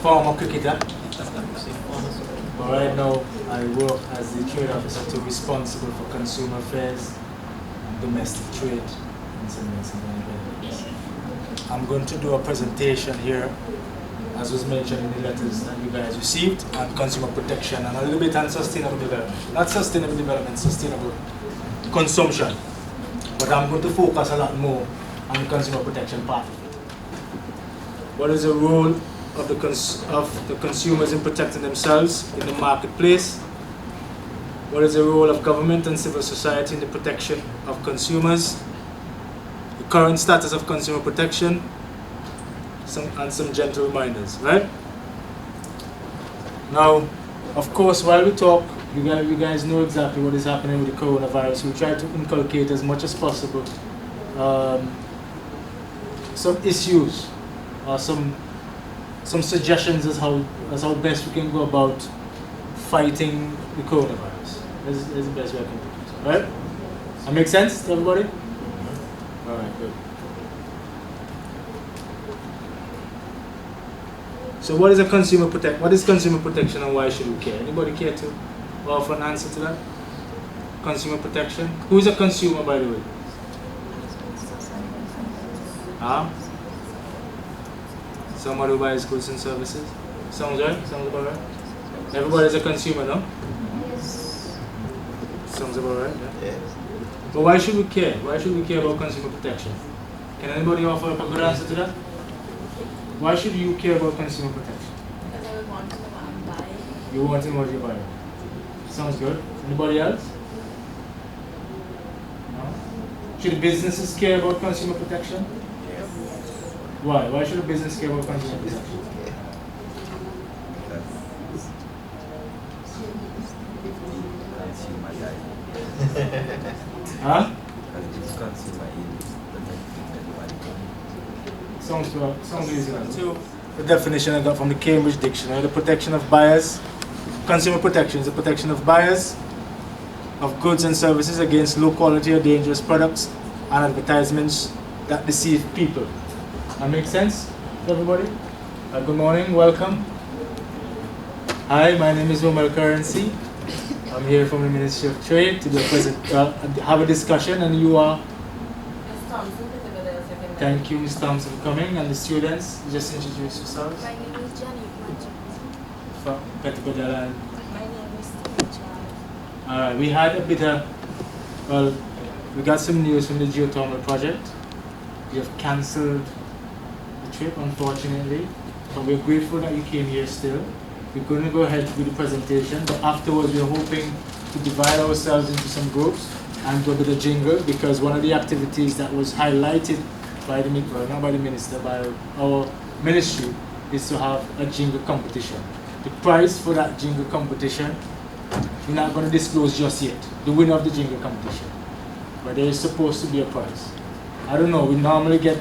Former cricketer. But right now, I work as the trade officer to responsible for consumer affairs, domestic trade, and some benefits. I'm going to do a presentation here, as was mentioned in the letters that you guys received, on consumer protection and a little bit on sustainable development. Not sustainable development, sustainable consumption. But I'm going to focus a lot more on the consumer protection part. What is the role of the consumers in protecting themselves in the marketplace? What is the role of government and civil society in the protection of consumers? The current status of consumer protection, and some gentle reminders, right? Now, of course, while we talk, you guys know exactly what is happening with the coronavirus. We try to inculcate as much as possible some issues or some suggestions as how best we can go about fighting the coronavirus. That's the best way I can do it. Right? That make sense to everybody? All right, good. So what is consumer protection and why should we care? Anybody care to offer an answer to that? Consumer protection? Who is a consumer, by the way? Huh? Somebody who buys goods and services? Sounds right? Sounds about right? Everybody is a consumer, no? Yes. Sounds about right, yeah? Yes. But why should we care? Why should we care about consumer protection? Can anybody offer up a good answer to that? Why should you care about consumer protection? Because I would want to know what I'm buying. You want to know what you're buying. Sounds good. Anybody else? No? Should businesses care about consumer protection? Yes. Why? Why should a business care about consumer protection? Huh? Sounds easy. So, the definition I got from the Cambridge Dictionary: the protection of buyers. Consumer protection is the protection of buyers of goods and services against low quality or dangerous products and advertisements that deceive people. That makes sense to everybody? Good morning, welcome. Hi, my name is Omar Currency. I'm here from the Ministry of Trade to do have a discussion, and you are? Ms. Thompson, Thank you, Ms. Thompson, for coming, and the students, just introduce yourselves. My name is Jenny. From Petticoat. My name is Teacher. Alright, we had a bit of, well, we got some news from the geothermal project. We have cancelled the trip, unfortunately, but we're grateful that you came here still. We're going to go ahead with the presentation, but afterwards we're hoping to divide ourselves into some groups and do a bit of jingle, because one of the activities that was highlighted by the, well, not by the minister, by our ministry, is to have a jingle competition. The prize for that jingle competition, we're not going to disclose just yet, the winner of the jingle competition, but there is supposed to be a prize. I don't know, we normally get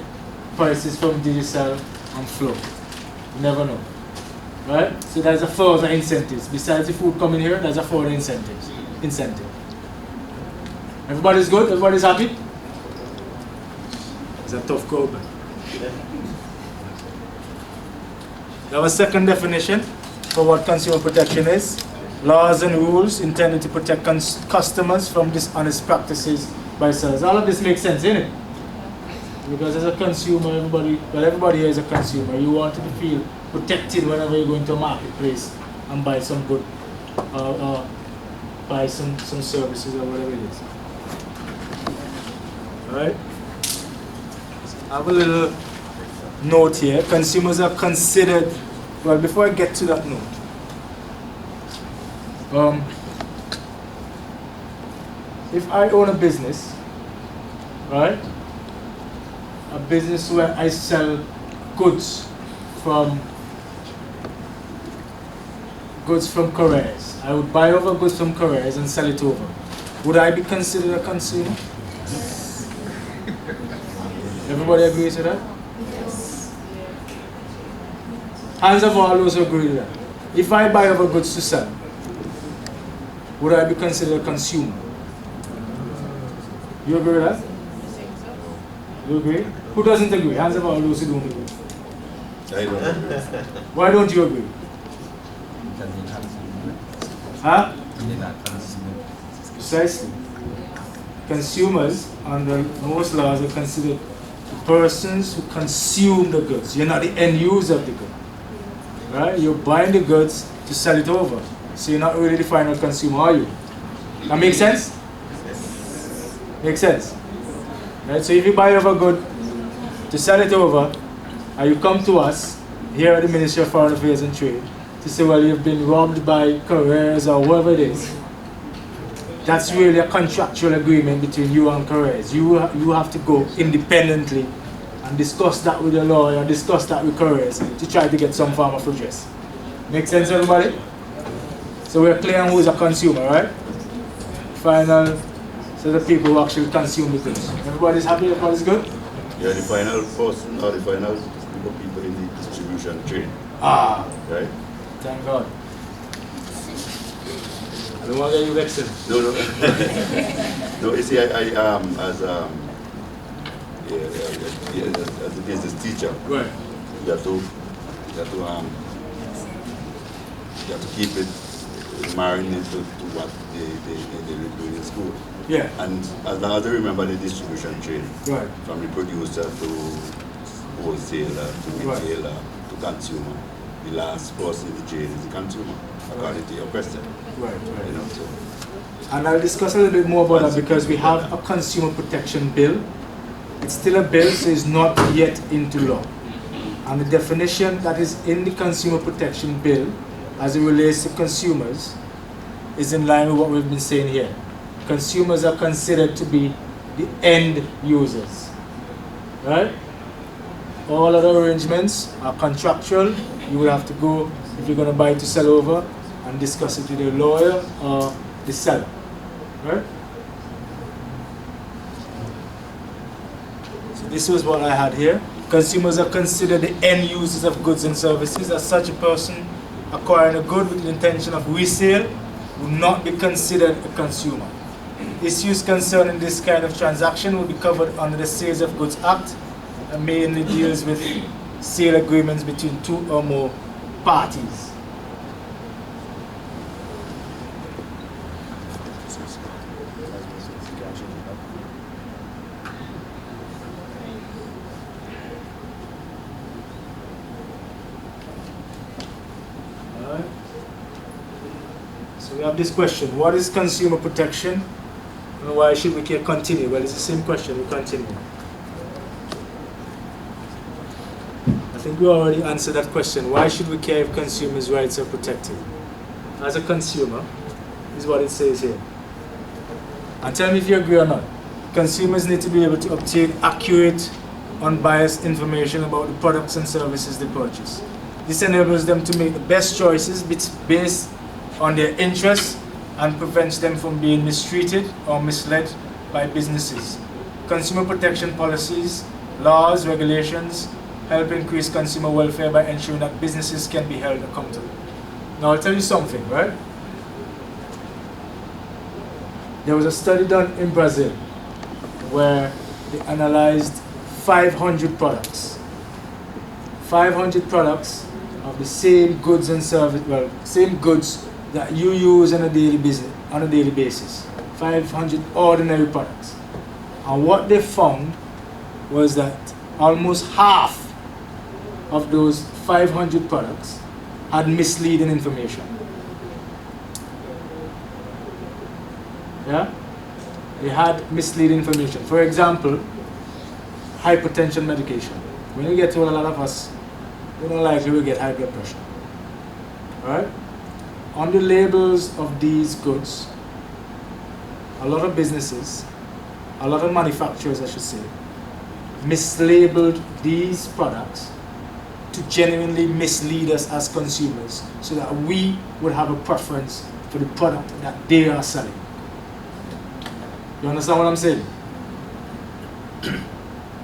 prizes from Digicel and Flow. You never know. Right? So there's a further incentives. Besides the food coming here, there's a further incentive. Everybody's good? Everybody's happy? It's a tough crowd. We have a second definition for what consumer protection is. Laws and rules intended to protect customers from dishonest practices by sellers. All of this makes sense, isn't it? Because as a consumer, everybody here is a consumer. You want to feel protected whenever you go into a marketplace and buy some good, buy some services or whatever it is. Alright? I have a little note here. Consumers are considered, well, before I get to that note, if I own a business, right? A business where I sell goods from couriers. I would buy over goods from couriers and sell it over. Would I be considered a consumer? Yes. Everybody agrees with that? Yes. Hands of all those who agree with that. If I buy over goods to sell, would I be considered a consumer? You agree with that? You agree? Who doesn't agree? Hands of all those who don't agree. I don't agree. Why don't you agree? Because they consume Huh? it. They're not consuming. Precisely. Consumers, under most laws, are considered the persons who consume the goods. You're not the end user of the good. Right? You're buying the goods to sell it over. So you're not really the final consumer, are you? That makes sense? Makes sense? Right? So if you buy over a good to sell it over, and you come to us here at the Ministry of Foreign Affairs and Trade to say, well, you've been robbed by couriers or whoever it is, that's really a contractual agreement between you and couriers. You have to go independently and discuss that with your lawyer, discuss that with couriers to try to get some form of redress. Make sense, everybody? So we're clear on who's a consumer, right? Final, so the people who actually consume the goods. Everybody's happy? Everybody's good? Yeah, the final person or the final group of people in the distribution chain. Ah, Right? thank God. I don't want to get you vexed. No, no. No, you see, I as as a business teacher, Right. you have to keep it marinated to what they do in school. Yeah. And as long as I remember the distribution chain, Right. from the producer to wholesaler to retailer to consumer, the last person in the chain is the consumer, according to your question. Right. You Right. know, so And I'll discuss a little bit more about that because we have a consumer protection bill. It's still a bill, so it's not yet into law. And the definition that is in the consumer protection bill as it relates to consumers is in line with what we've been saying here. Consumers are considered to be the end users, right? All other arrangements are contractual. You will have to go, if you're going to buy to sell over, and discuss it with your lawyer or the seller, right? So this was what I had here. Consumers are considered the end users of goods and services. As such, a person acquiring a good with the intention of resale will not be considered a consumer. Issues concerning this kind of transaction will be covered under the Sales of Goods Act and mainly deals with sale agreements between two or more parties. Alright. So we have this question: what is consumer protection and why should we continue? Well, it's the same question, we continue. I think we already answered that question. Why should we care if consumers' rights are protected? As a consumer, is what it says here. And tell me if you agree or not. Consumers need to be able to obtain accurate, unbiased information about the products and services they purchase. This enables them to make the best choices based on their interests and prevents them from being mistreated or misled by businesses. Consumer protection policies, laws, regulations help increase consumer welfare by ensuring that businesses can be held accountable. Now I'll tell you something, right? There was a study done in Brazil where they analyzed 500 products. 500 products of the same goods and service, well, same goods that you use on a daily basis. 500 ordinary products. And what they found was that almost half of those 500 products had misleading information. Yeah? They had misleading information. For example, hypertension medication. When you get to a lot of us, we don't likely will get high blood pressure. Alright? On the labels of these goods, a lot of businesses, a lot of manufacturers, I should say, mislabeled these products to genuinely mislead us as consumers so that we would have a preference for the product that they are selling. You understand what I'm saying?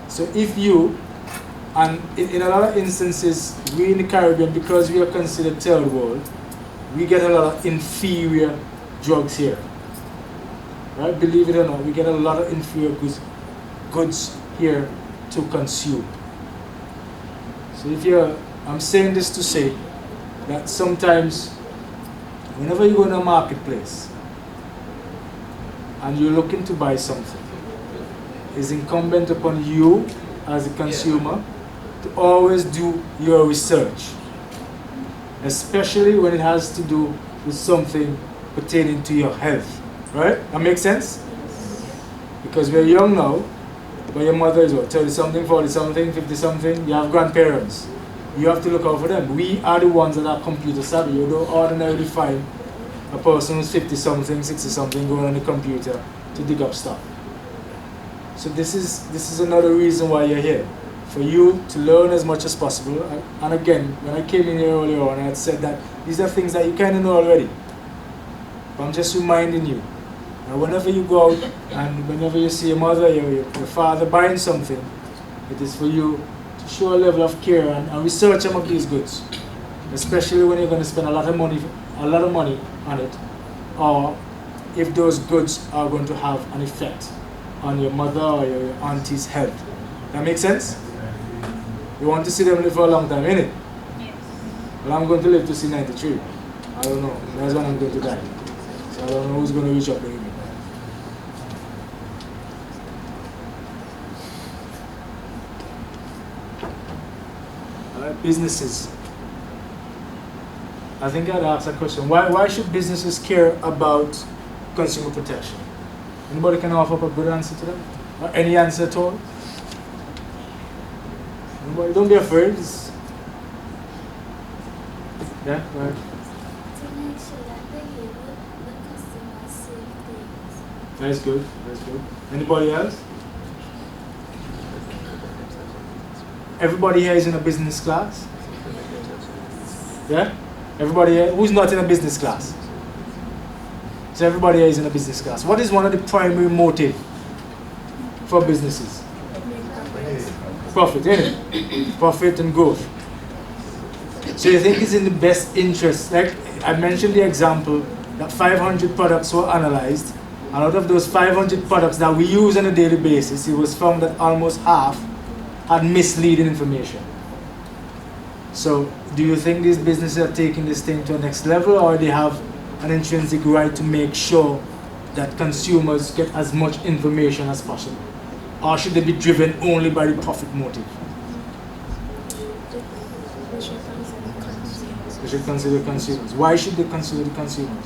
So if you, and in a lot of instances, we in the Caribbean, because we are considered third world, we get a lot of inferior drugs here. Right? Believe it or not, we get a lot of inferior goods here to consume. So if you're I'm saying this to say that sometimes, whenever you go in a marketplace and you're looking to buy something, it's incumbent upon you as a consumer to always do your research, especially when it has to do with something pertaining to your health. Right? That makes sense? Because we're young now, but your mother is what, 30 something, 40 something, 50 something, you have grandparents. You have to look out for them. We are the ones that are computer savvy. You don't ordinarily find a person who's 50 something, 60 something going on the computer to dig up stuff. So this is another reason why you're here. For you to learn as much as possible. And again, when I came in here earlier on, I had said that these are things that you kind of know already. But I'm just reminding you. Now, whenever you go out and whenever you see your mother, your father buying something, it is for you to show a level of care and research some of these goods, especially when you're going to spend a lot of money on it, or if those goods are going to have an effect on your mother or your auntie's health. That makes sense? You want to see them live for a long time, innit? Yes. Well, I'm going to live to see 93. I don't know. That's when I'm going to die. So I don't know who's going to reach up there with me. Businesses. I think I'd ask a question. Why should businesses care about consumer protection? Anybody can offer up a good answer to that? Or any answer at all? Anybody? Don't be afraid. Yeah, right. To make sure that the customers save things. That's good. That's good. Anybody else? Everybody here is in a business class? Yeah? Everybody here? Who's not in a business class? So everybody here is in a business class. What is one of the primary motive for businesses? Profit, isn't it? Profit and growth. So you think it's in the best interest? Like I mentioned the example that 500 products were analyzed, and out of those 500 products that we use on a daily basis, it was found that almost half had misleading information. So do you think these businesses are taking this thing to the next level, or they have an intrinsic right to make sure that consumers get as much information as possible? Or should they be driven only by the profit motive? We should consider consumers. They should consider consumers. Why should they consider the consumers?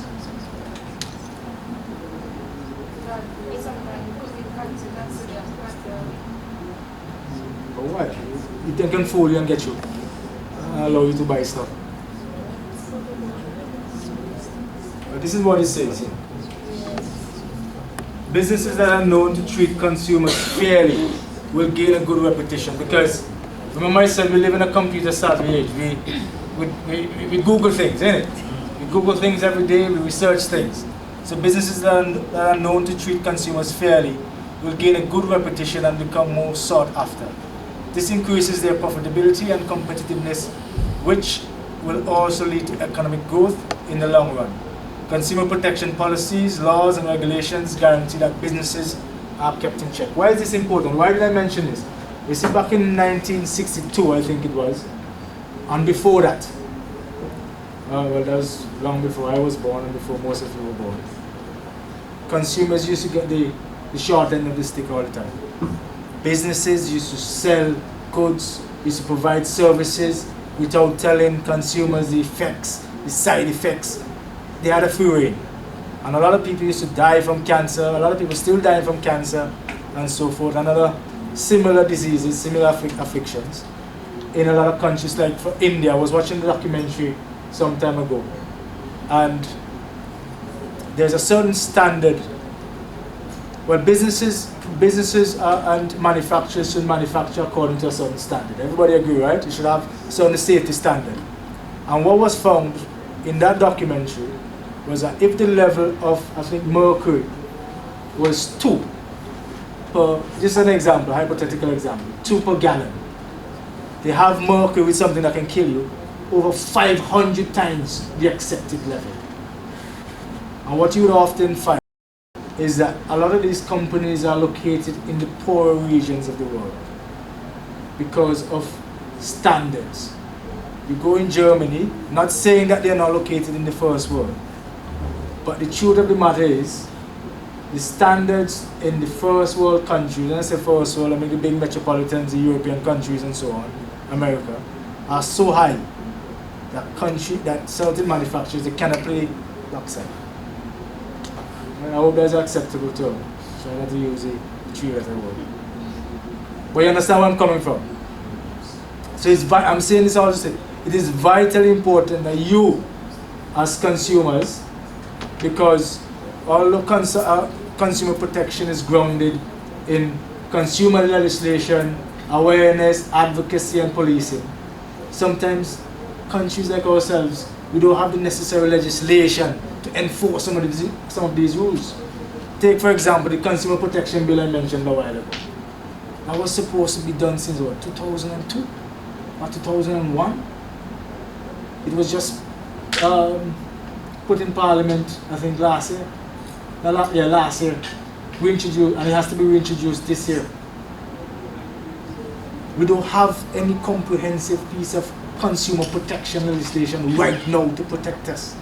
It's sometimes we consider Or why? It can fool you and get you. Allow you to buy stuff. But this is what it says here. Businesses that are known to treat consumers fairly will gain a good reputation, because remember I said we live in a computer savvy age. We Google things, innit? We Google things every day, we research things. So businesses that are known to treat consumers fairly will gain a good reputation and become more sought after. This increases their profitability and competitiveness, which will also lead to economic growth in the long run. Consumer protection policies, laws, and regulations guarantee that businesses are kept in check. Why is this important? Why did I mention this? You see, back in 1962, I think it was, and before that, well, that was long before I was born and before most of you were born, consumers used to get the short end of the stick all the time. Businesses used to sell goods, used to provide services without telling consumers the effects, the side effects. They had a free rein. And a lot of people used to die from cancer, a lot of people still dying from cancer and so forth, and other similar diseases, similar afflictions in a lot of countries. Like for India, I was watching the documentary some time ago, and there's a certain standard. Well, businesses and manufacturers should manufacture according to a certain standard. Everybody agree, right? You should have a certain safety standard. And what was found in that documentary was that if the level of, I think, mercury was 2 per, just an example, hypothetical example, 2 per gallon, they have mercury with something that can kill you over 500 times the accepted level. And what you would often find is that a lot of these companies are located in the poorer regions of the world because of standards. You go in Germany, not saying that they're not located in the first world, but the truth of the matter is, the standards in the first world countries, when I say first world, I mean the big metropolitans, the European countries and so on, America, are so high that certain manufacturers, they cannot play backside. I hope that's acceptable term. Try not to use a three-letter word. But you understand where I'm coming from? So I'm saying this all to say, it is vitally important that you, as consumers, because all the consumer protection is grounded in consumer legislation, awareness, advocacy, and policing. Sometimes countries like ourselves, we don't have the necessary legislation to enforce some of these rules. Take, for example, the Consumer Protection Bill I mentioned a while ago. That was supposed to be done since what, 2002 or 2001? It was just put in Parliament, I think last year. Last year. Reintroduced, and it has to be reintroduced this year. We don't have any comprehensive piece of consumer protection legislation right now to protect us.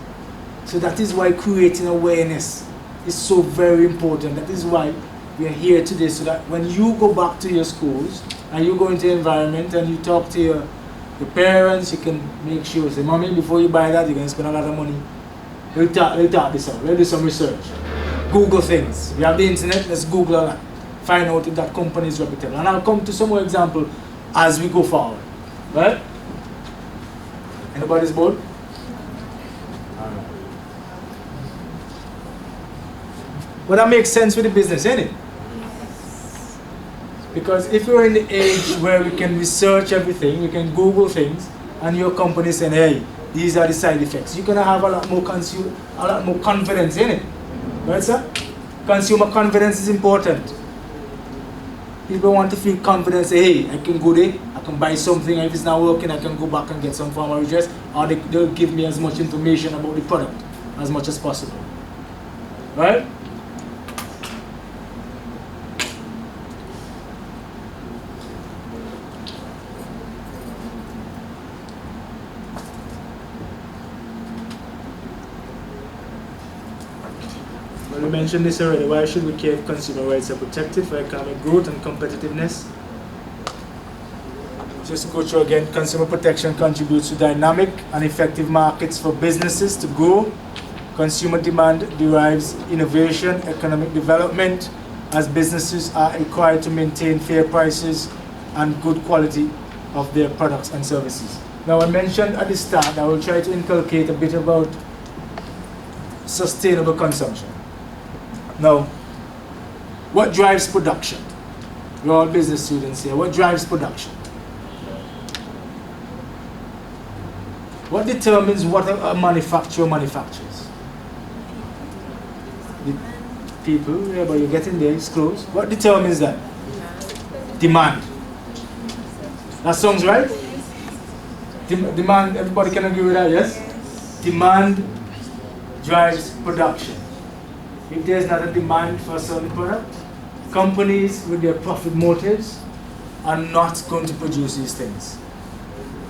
So that is why creating awareness is so very important. That is why we are here today, so that when you go back to your schools and you go into the environment and you talk to your parents, you can make sure, say, Mommy, before you buy that, you're going to spend a lot of money. Let's talk this out. Let's do some research. Google things. We have the internet, let's Google all that. Find out if that company is reputable. And I'll come to some more examples as we go forward. Right? Anybody's bored? Alright. But that makes sense with the business, isn't it? Because if you're in the age where we can research everything, we can Google things, and your company saying, hey, these are the side effects, you're gonna have a lot more confidence in it. Right, sir? Consumer confidence is important. People want to feel confident, say, hey, I can go there, I can buy something, if it's not working, I can go back and get some form of redress, or they'll give me as much information about the product as much as possible. Right? Well, we mentioned this already. Why should we care if consumer rights are protected for economic growth and competitiveness? Just to go through again, consumer protection contributes to dynamic and effective markets for businesses to grow. Consumer demand derives innovation, economic development, as businesses are required to maintain fair prices and good quality of their products and services. Now, I mentioned at the start, I will try to inculcate a bit about sustainable consumption. Now, what drives production? We're all business students here. What drives production? What determines what a manufacturer manufactures? The people, yeah, but you're getting there, it's close. What determines that? Demand. That sounds right? Demand, everybody can agree with that, yes? Demand drives production. If there's not a demand for a certain product, companies with their profit motives are not going to produce these things.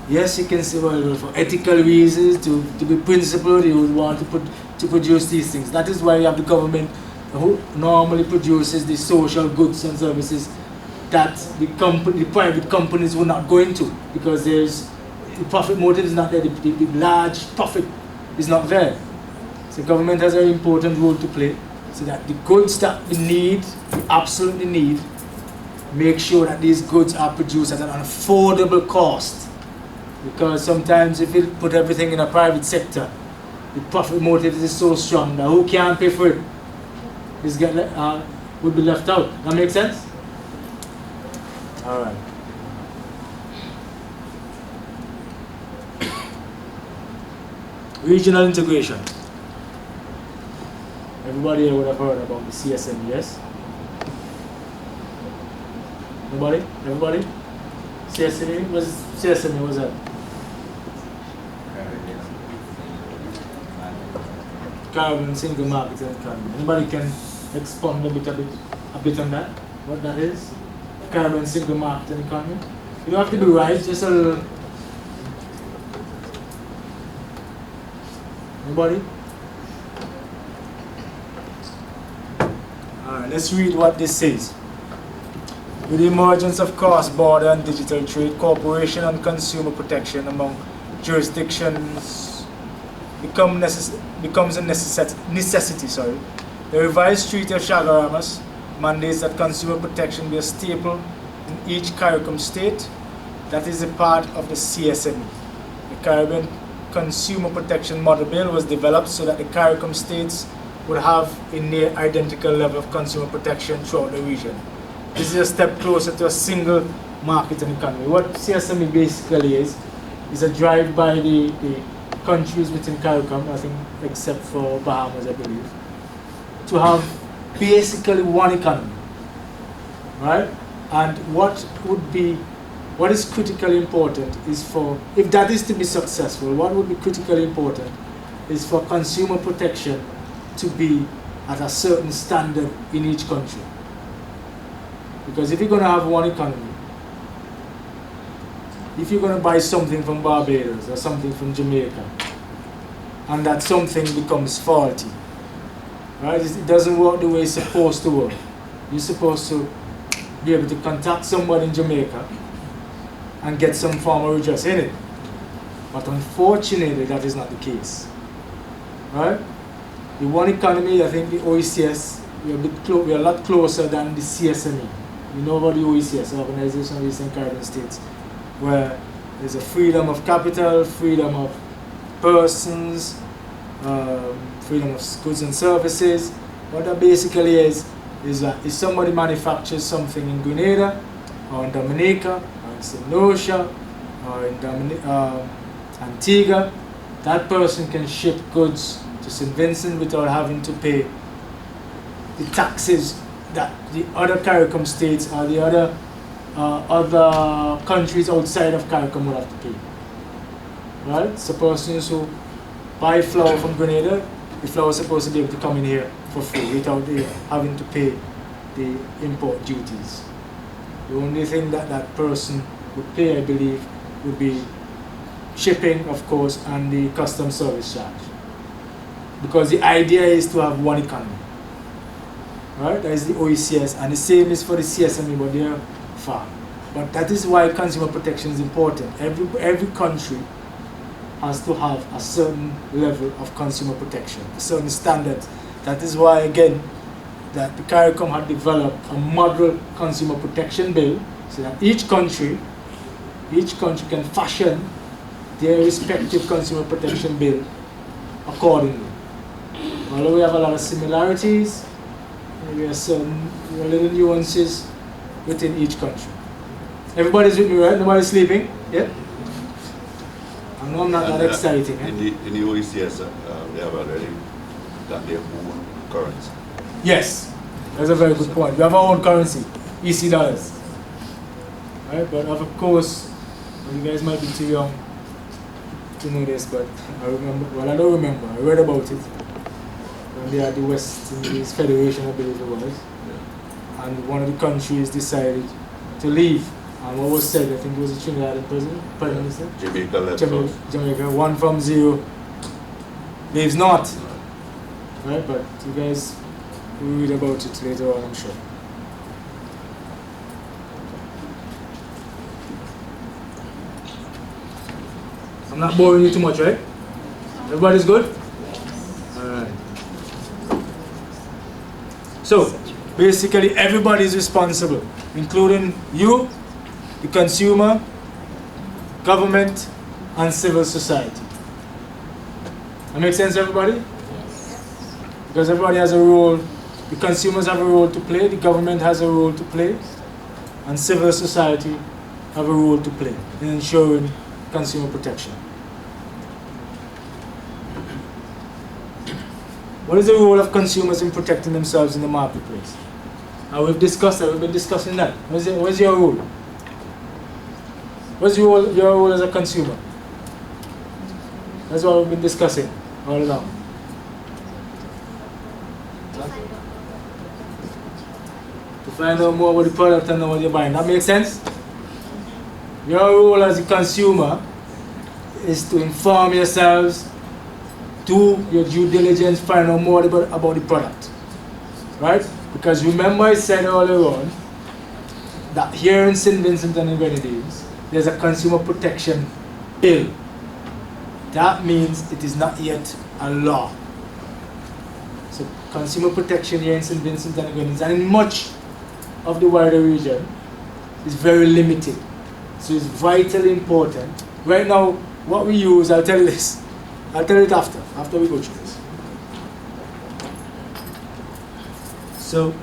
Yes, you can say, well, for ethical reasons, to be principled, you would want to produce these things. That is why you have the government who normally produces the social goods and services that the private companies will not go into, because the profit motive is not there, the large profit is not there. So government has an important role to play, so that the goods that we need, we absolutely need, make sure that these goods are produced at an affordable cost. Because sometimes if you put everything in a private sector, the profit motive is so strong that who can't pay for it would be left out. That makes sense? Alright. Regional integration. Everybody here would have heard about the CSM, yes? Nobody? Everybody? CSMA? What's that? Caribbean Single Market and Economy. Anybody can expound a bit on that? What that is? Caribbean Single Market and Economy. You don't have to be right, just a little Anybody? Alright, let's read what this says. With the emergence of cross-border and digital trade, cooperation on consumer protection among jurisdictions becomes a necessity. The revised Treaty of Chaguaramas mandates that consumer protection be a staple in each CARICOM state that is a part of the CSME. The Caribbean Consumer Protection Model Bill was developed so that the CARICOM states would have a near identical level of consumer protection throughout the region. This is a step closer to a single market and economy. What CSME basically is a drive by the countries within CARICOM, I think except for Bahamas, I believe, to have basically one economy, right? And what is critically important is if that is to be successful, what would be critically important is for consumer protection to be at a certain standard in each country. Because if you're going to have one economy, if you're going to buy something from Barbados or something from Jamaica, and that something becomes faulty, right? It doesn't work the way it's supposed to work. You're supposed to be able to contact someone in Jamaica and get some form of redress in it. But unfortunately, that is not the case, right? The one economy, I think the OECS, we're a lot closer than the CSME. You know about the OECS, Organization of Eastern Caribbean States, where there's a freedom of capital, freedom of persons, freedom of goods and services. What that basically is that if somebody manufactures something in Grenada, or in Dominica, or in St. Lucia, or in Antigua, that person can ship goods to St. Vincent without having to pay the taxes that the other CARICOM states or the other countries outside of CARICOM would have to pay. Right? So persons who buy flour from Grenada, the flour is supposed to be able to come in here for free without having to pay the import duties. The only thing that person would pay, I believe, would be shipping, of course, and the customs service charge. Because the idea is to have one economy. Right? That is the OECS, and the same is for the CSME, but they are far. But that is why consumer protection is important. Every country has to have a certain level of consumer protection, a certain standard. That is why, again, that the CARICOM had developed a model consumer protection bill so that each country can fashion their respective consumer protection bill accordingly. Although we have a lot of similarities, there are certain little nuances within each country. Everybody's with me, right? Nobody's sleeping? Yeah? I know I'm not that exciting. In the OECS, they have already got their own currency. Yes, that's a very good point. We have our own currency, EC dollars. Right? But of course, you guys might be too young to know this, but I remember, well, I don't remember, I read about it. When they had the West Indies Federation, I believe it was. Yeah. And one of the countries decided to leave. And what was said, I think it was the Trinidad president, Prime Minister? Jamaica left Jamaica, 1 from 0 leaves not. Right, but you guys will read about it later on, I'm sure. I'm not boring you too much, right? Everybody's good? Alright. So, basically everybody is responsible, including you, the consumer, government, and civil society. That makes sense, everybody? Yes. Because everybody has a role. The consumers have a role to play, the government has a role to play, and civil society have a role to play in ensuring consumer protection. What is the role of consumers in protecting themselves in the marketplace? We've discussed that, we've been discussing that. What's your role? What's your role as a consumer? That's what we've been discussing all along. To find out more about the product and know what you're buying. That makes sense? Your role as a consumer is to inform yourselves do your due diligence, find out more about the product, right? Because remember I said earlier on that here in St. Vincent and the Grenadines, there's a consumer protection bill. That means it is not yet a law. So consumer protection here in St. Vincent and the Grenadines and in much of the wider region is very limited. So it's vitally important. Right now, what we use, I'll tell you this. I'll tell you it after we go through this. So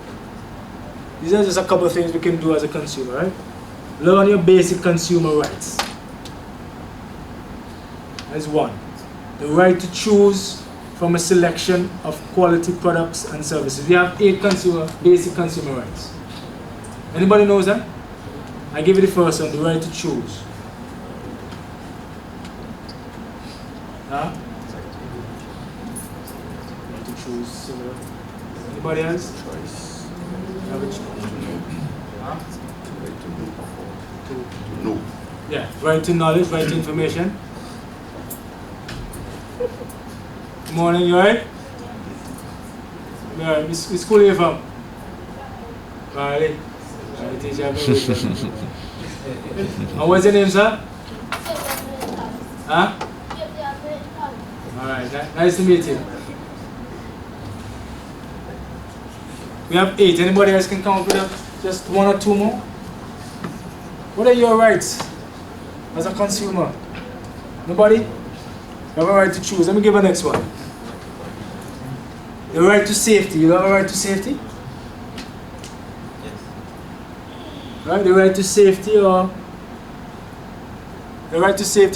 these are just a couple of things we can do as a consumer, right? Learn your basic consumer rights. That's one. The right to choose from a selection of quality products and services. We have 8 basic consumer rights. Anybody knows that? I give you the first one, the right to choose. Huh? Right to choose. Anybody else? Choice. Have a choice. Huh? To know. Yeah, right to knowledge, right to information. Good morning, you alright? Yeah, which school are you from? Valley. Valley teacher. And what's your name, sir? Huh? Alright, nice to meet you. We have 8. Anybody else can come up with just 1 or 2 more? What are your rights as a consumer? Nobody? You have a right to choose. Let me give the next one. The right to safety. You have a right to safety? Yes. Right? The right to safety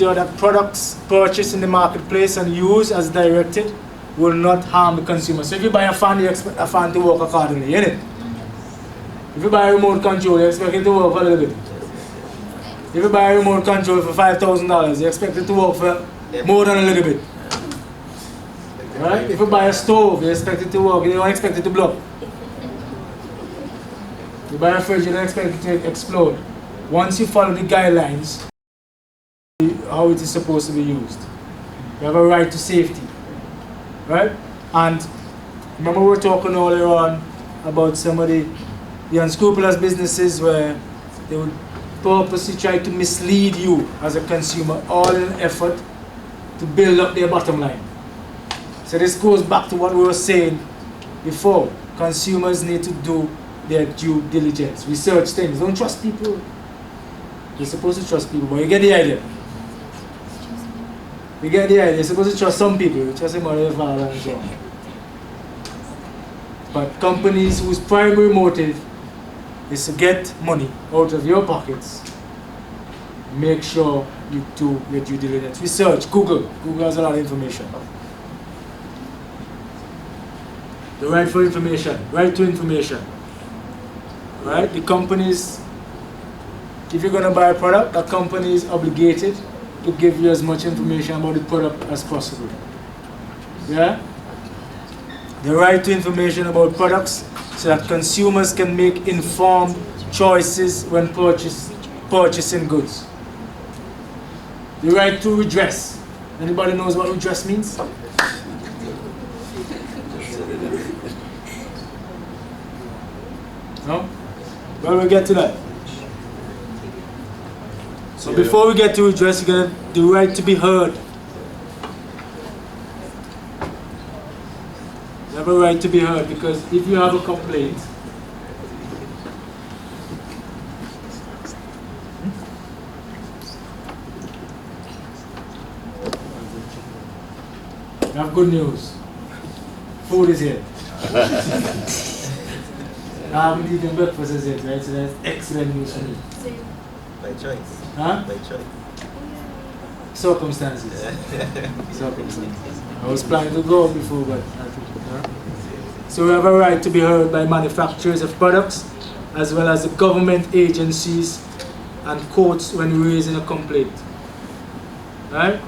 or that products purchased in the marketplace and used as directed will not harm the consumer. So if you buy a fan, you expect a fan to work accordingly, innit? If you buy a remote control, you expect it to work a little bit. If you buy a remote control for $5,000, you expect it to work for more than a little bit. Right? If you buy a stove, you expect it to work, you don't expect it to blow. You buy a fridge, you don't expect it to explode. Once you follow the guidelines, how it is supposed to be used. You have a right to safety. Right? And remember we were talking earlier on about some of the unscrupulous businesses where they would purposely try to mislead you as a consumer, all in an effort to build up their bottom line. So this goes back to what we were saying before. Consumers need to do their due diligence, research things. Don't trust people. You're supposed to trust people, but you get the idea. You get the idea. You're supposed to trust some people. You trust them and so on. But companies whose primary motive is to get money out of your pockets, make sure you do your due diligence. Research, Google. Google has a lot of information. The right for information, right to information. Right? The companies, if you're going to buy a product, the company is obligated to give you as much information about the product as possible. Yeah? The right to information about products so that consumers can make informed choices when purchasing goods. The right to redress. Anybody knows what redress means? No? Well, we'll get to that. So before we get to redress, you got the right to be heard. You have a right to be heard because if you have a complaint, you have good news. Food is here. I haven't eaten breakfast as yet, right? So that's excellent news for me. By choice. Huh? By choice. Circumstances. Circumstances. I was planning to go before, but I think. So we have a right to be heard by manufacturers of products, as well as the government agencies and courts when raising a complaint. Right?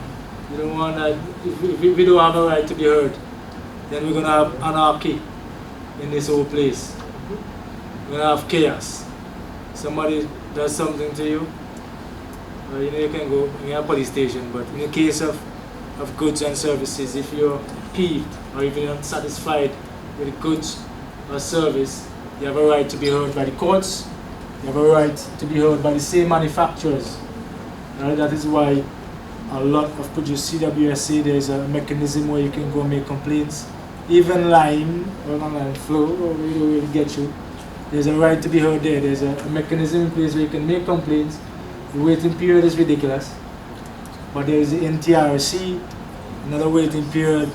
You don't want that. If we don't have a right to be heard, then we're going to have anarchy in this whole place. We're going to have chaos. Somebody does something to you, you know, you can go in a police station, but in the case of of goods and services, if you're peeved or if you're not satisfied with the goods or service, you have a right to be heard by the courts. You have a right to be heard by the same manufacturers. That is why a lot of produced CWSA, there's a mechanism where you can go make complaints. Even line or online flow, or will get you. There's a right to be heard there. There's a mechanism in place where you can make complaints. The waiting period is ridiculous. But there's the NTRC, another waiting period,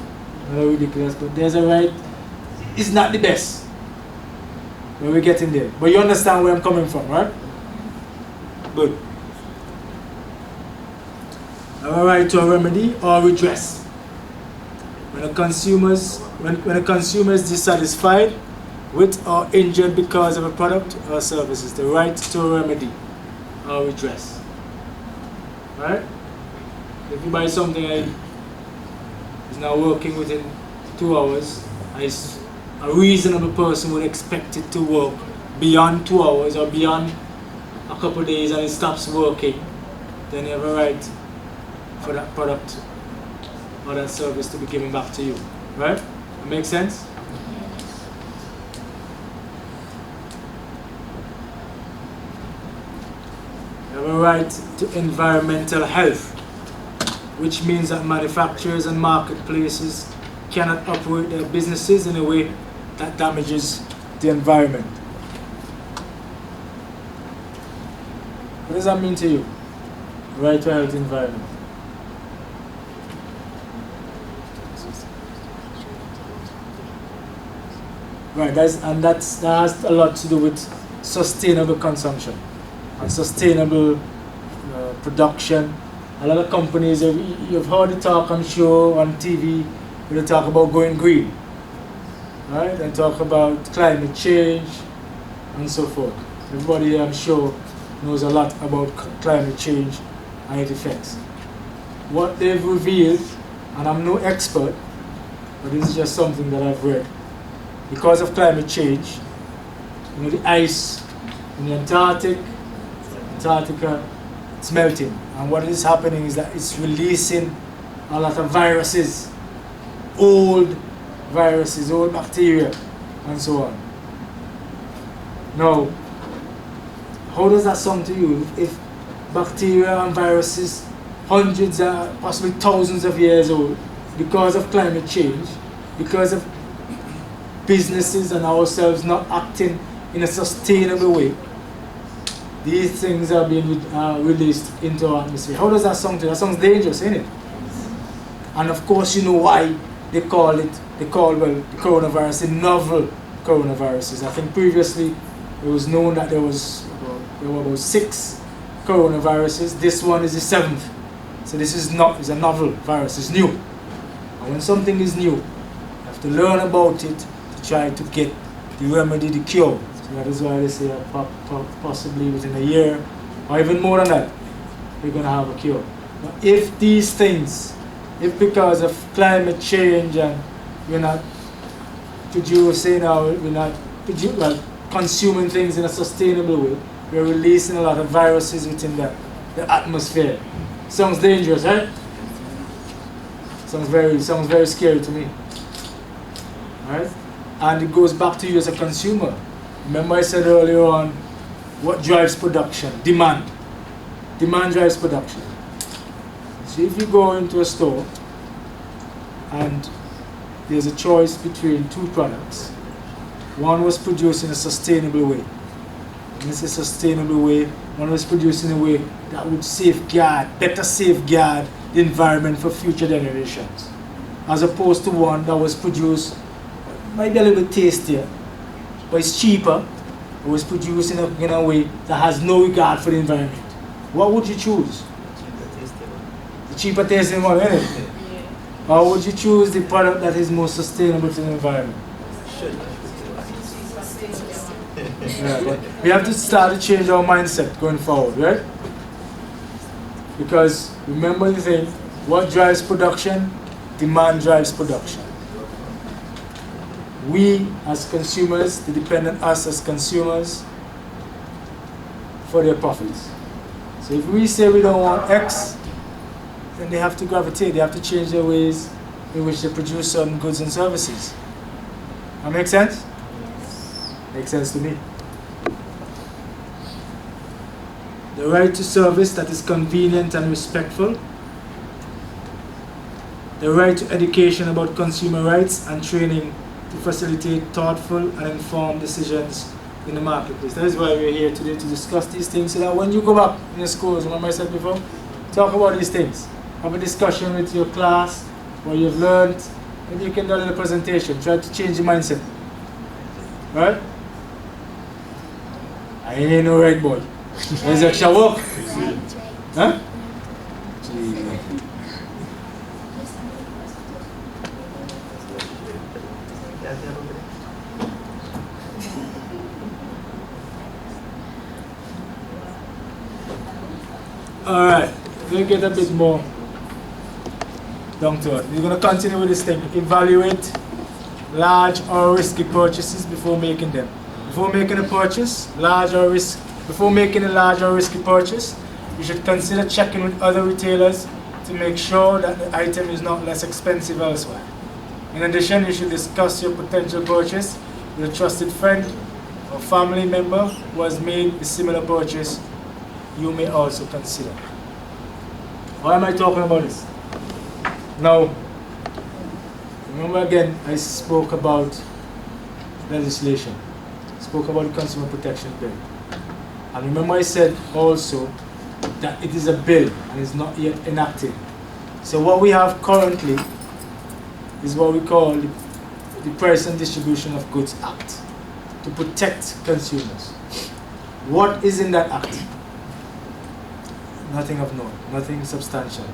another ridiculous. But there's a right. It's not the best. But we're getting there. But you understand where I'm coming from, right? Good. Have a right to a remedy or redress. When a consumer is dissatisfied with or injured because of a product or services, the right to a remedy or redress. Right? If you buy something and it's not working within 2 hours, a reasonable person would expect it to work beyond 2 hours or beyond a couple of days and it stops working, then you have a right for that product or that service to be given back to you. Right? That makes sense? You have a right to environmental health, which means that manufacturers and marketplaces cannot operate their businesses in a way that damages the environment. What does that mean to you? Right to a healthy environment. Right, that has a lot to do with sustainable consumption and sustainable production. A lot of companies, you've heard the talk, I'm sure, on TV, where they talk about going green, right? And talk about climate change and so forth. Everybody, I'm sure, knows a lot about climate change and its effects. What they've revealed, and I'm no expert, but this is just something that I've read. Because of climate change, the ice in the Antarctica, it's melting. And what is happening is that it's releasing a lot of viruses, old bacteria, and so on. Now, how does that sound to you? If bacteria and viruses, hundreds, possibly thousands of years old, because of climate change, because of businesses and ourselves not acting in a sustainable way, these things are being released into our atmosphere. How does that sound to you? That sounds dangerous, isn't it? And of course, you know why they call the coronavirus the novel coronaviruses. I think previously it was known that there were about 6 coronaviruses. This one is the 7th. So this is a novel virus. It's new. And when something is new, you have to learn about it to try to get the remedy, the cure. So that is why they say possibly within a year or even more than that, we're going to have a cure. Now, if these things, if because of climate change and we're not producing or we're not consuming things in a sustainable way, we're releasing a lot of viruses within the atmosphere. Sounds dangerous, right? Sounds very scary to me. Right? And it goes back to you as a consumer. Remember I said earlier on, what drives production? Demand. Demand drives production. So if you go into a store and there's a choice between 2 products, one was produced in a sustainable way. And it's a sustainable way. One was produced in a way that would better safeguard the environment for future generations, as opposed to one that was produced, might be a little bit tastier, but it's cheaper. It was produced in a way that has no regard for the environment. What would you choose? The cheaper tasting one, isn't it? Yeah. Or would you choose the product that is more sustainable to the environment? Yeah, but we have to start to change our mindset going forward, right? Because remember the thing, what drives production? Demand drives production. We as consumers, they depend on us as consumers for their profits. So if we say we don't want X, then they have to gravitate, they have to change their ways in which they produce certain goods and services. That make sense? Makes sense to me. The right to service that is convenient and respectful. The right to education about consumer rights and training to facilitate thoughtful and informed decisions in the marketplace. That is why we're here today, to discuss these things, so that when you go back in the schools, remember I said before, talk about these things. Have a discussion with your class, what you've learned, and you can do it in a presentation. Try to change your mindset. Right? I ain't no right boy. There's extra work. Huh? Alright, we'll get a bit more down to it. We're going to continue with this thing. Evaluate large or risky purchases before making them. Before making a purchase, before making a large or risky purchase, you should consider checking with other retailers to make sure that the item is not less expensive elsewhere. In addition, you should discuss your potential purchase with a trusted friend or family member who has made a similar purchase. You may also consider. Why am I talking about this? Now, remember again, I spoke about legislation. Spoke about the Consumer Protection Bill. And remember I said also that it is a bill and is not yet enacted. So what we have currently is what we call the Price and Distribution of Goods Act, to protect consumers. What is in that act? Nothing of note, nothing substantial.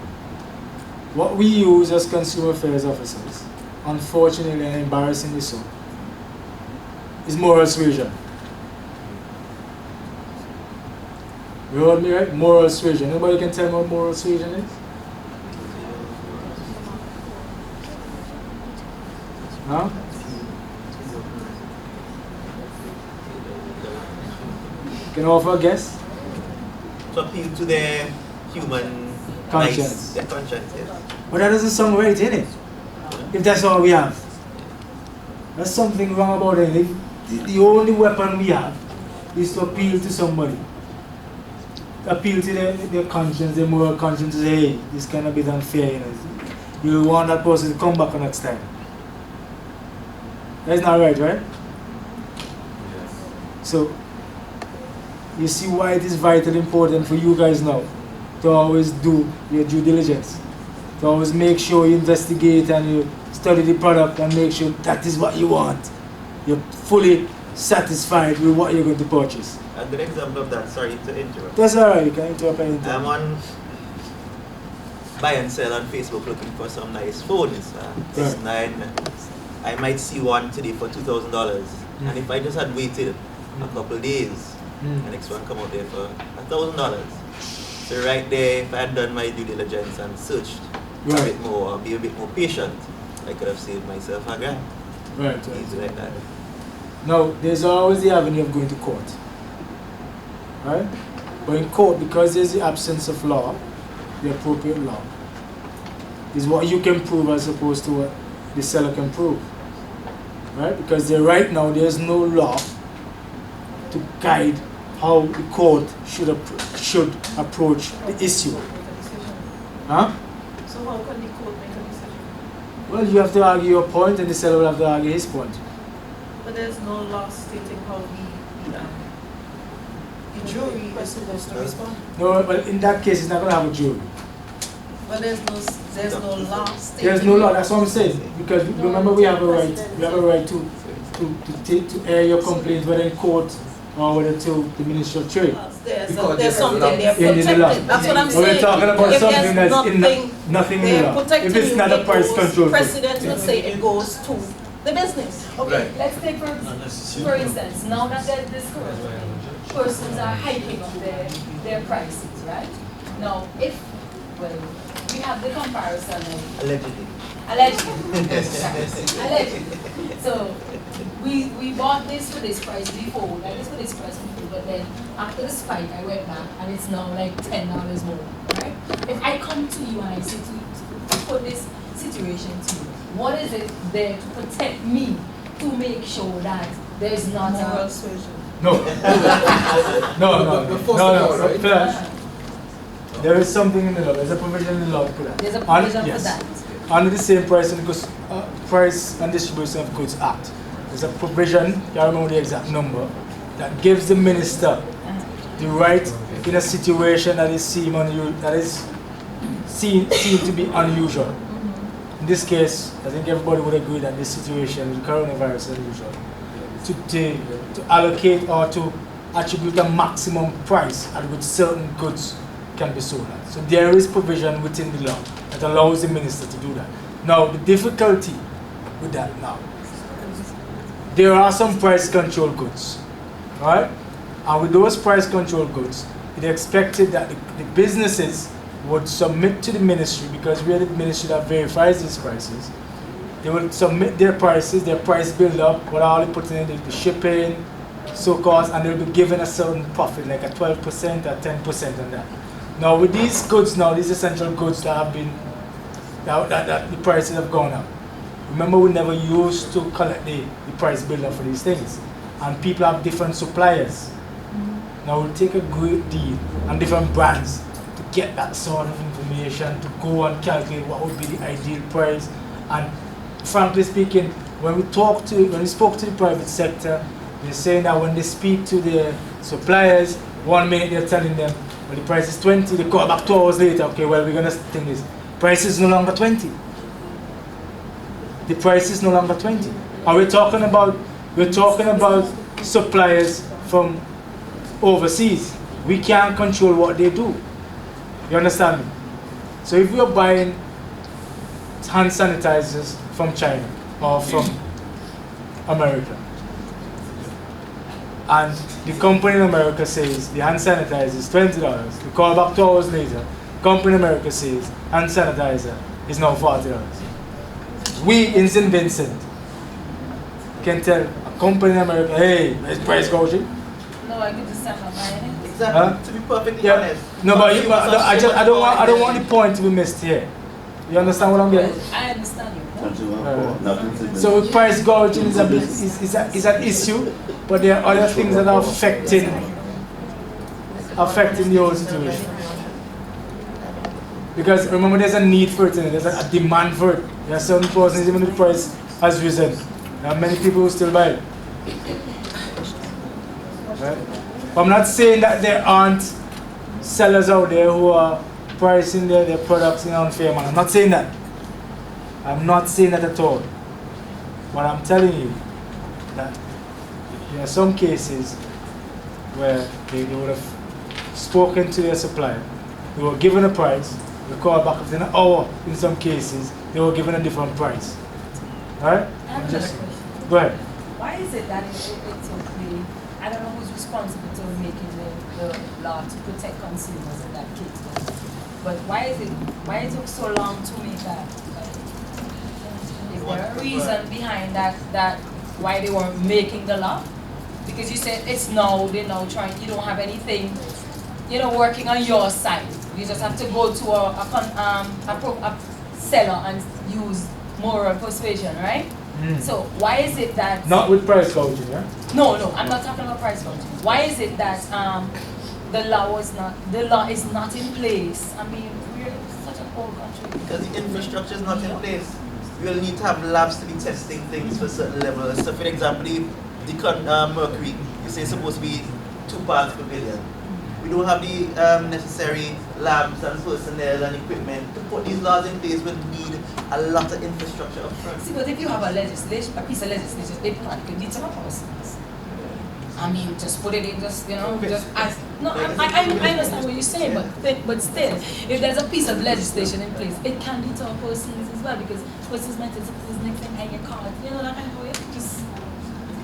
What we use as consumer affairs officers, unfortunately and embarrassingly so, is moral suasion. You heard me right? Moral suasion. Anybody can tell me what moral suasion is? Huh? Can I offer a guess? To appeal to their human Conscience. Their conscience, yes. But that doesn't sound right, innit? If that's all we have. There's something wrong about it. The only weapon we have is to appeal to somebody. Appeal to their conscience, their moral conscience, to say, hey, this kind of bit unfair, you know. You want that person to come back next time. That's not right, right? So, you see why it is vitally important for you guys now to always do your due diligence. To always make sure you investigate and you study the product and make sure that is what you want. You're fully satisfied with what you're going to purchase. A good example of that, sorry to interrupt. That's alright, you can interrupt anytime. I'm on buy and sell on Facebook looking for some nice phones. S9. I might see one today for $2,000. And if I just had waited a couple of days, the next one come out there for $1,000. So right there, if I had done my due diligence and searched a bit more, or be a bit more patient, I could have saved myself a grand. Right. Easy like that. Now, there's always the avenue of going to court. Right? But in court, because there's the absence of law, the appropriate law is what you can prove as opposed to what the seller can prove. Right? Because right now there's no law to guide how the court should approach the issue. Huh? So how can the court make a decision? Well, you have to argue your point and the seller will have to argue his point. But there's no law stating how the jury is supposed to respond. No, but in that case, it's not going to have a jury. But there's no law stating. There's no law. That's what I'm saying. Because remember, we have a right. We have a right to air your complaint, whether in court or whether to the Ministry of Trade. There's something they're protected. That's what I'm saying. We're talking about if something that's nothing in the law. If it's not a price control. Precedent will say it goes to the business. Okay, let's take for instance, now that this persons are hiking up their prices, right? Now, if, well, we have the comparison of Allegedly. allegedly. Allegedly. So, we bought this for this price before, like this for this price before, but then after the spike I went back and it's now like $10 more, right? If I come to you and I say to put this situation to you, what is it there to protect me to make sure that there's not Moral a... suasion. No. No. Flash. There is something in the law. There's a provision in the law for that. There's a provision yes. for that. Under the same price and distribution of goods act, there's a provision, I can't remember the exact number, that gives the minister the right in a situation that is seen to be unusual. In this case, I think everybody would agree that this situation with coronavirus is unusual. To allocate or to attribute a maximum price at which certain goods can be sold at. So there is provision within the law that allows the minister to do that. Now, the difficulty with that now, there are some price control goods, right? And with those price control goods, it expected that the businesses would submit to the ministry, because we are the ministry that verifies these prices. They will submit their prices, their price build up, what all they put in, the shipping, so cost, and they'll be given a certain profit, like a 12%, a 10% on that. Now with these goods now, these essential goods that have been, that the prices have gone up. Remember, we never used to collect the price build up for these things. And people have different suppliers. Now we'll take a great deal and different brands to get that sort of information, to go and calculate what would be the ideal price. And frankly speaking, when we spoke to the private sector, they're saying that when they speak to the suppliers, 1 minute they're telling them, well, the price is 20, they call back 2 hours later, okay, well, we're gonna think this. Price is no longer 20. The price is no longer 20. And we're talking about suppliers from overseas. We can't control what they do. You understand me? So if we're buying hand sanitizers from China or from America, and the company in America says the hand sanitizer is $20, we call back 2 hours later, company in America says hand sanitizer is now $40. We in St. Vincent can tell a company in America, hey, it's price gouging. No, I could just send my money. Exactly. Huh? To be perfectly Yeah. honest. No, but I don't want the point to be missed here. You understand what I'm getting? I understand you. So price gouging is an issue, but there are other things that are affecting the whole situation. Because remember, there's a need for it, and there's a demand for it. There are certain persons, even if the price has risen, there are many people who still buy it. Right? But I'm not saying that there aren't sellers out there who are pricing their products in an unfair manner. I'm not saying that. I'm not saying that at all. But I'm telling you that there are some cases where they would have spoken to their supplier, they were given a price, they called back within an hour. In some cases, they were given a different price. Alright? Go ahead. Why is it that it's okay? I don't know who's responsible for making the law to protect consumers in that case. But why it took so long to make that? Is there a reason behind that why they were making the law? Because you said they're now trying, you don't have anything, working on your side. You just have to go to a seller and use moral persuasion, right? So why is it that... Not with price gouging, right? No, I'm not talking about price gouging. Why is it that the law is not in place? I mean, we're such a poor country. Because the infrastructure is not in place. We will need to have labs to be testing things for certain levels. So for example, the mercury, you say it's supposed to be 2 parts per billion. We don't have the necessary labs and personnel and equipment. To put these laws in place, we'll need a lot of infrastructure up front. See, but if you have a piece of legislation, they can need some persons. I mean, just put it in, just as... No, I understand what you're saying, but still, if there's a piece of legislation in place, it can deter persons as well, because persons might take the next thing and your card, that kind of way. Just...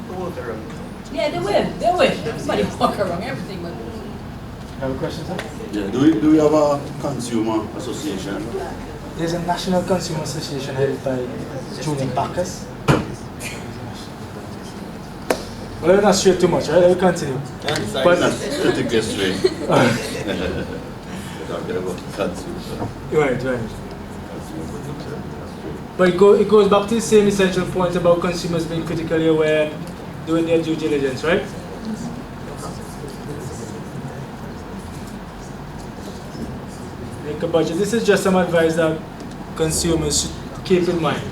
People work around it. Yeah, they will. Everybody walk around everything, but... You have a question, sir? Yeah, do we have a consumer association? There's a National Consumer Association headed by Julian Bacchus. Well, we're not straight too much, right? Let me continue. But- Not to get straight. Talking about consumer. Right. But it goes back to the same essential point about consumers being critically aware, doing their due diligence, right? Make a budget. This is just some advice that consumers should keep in mind.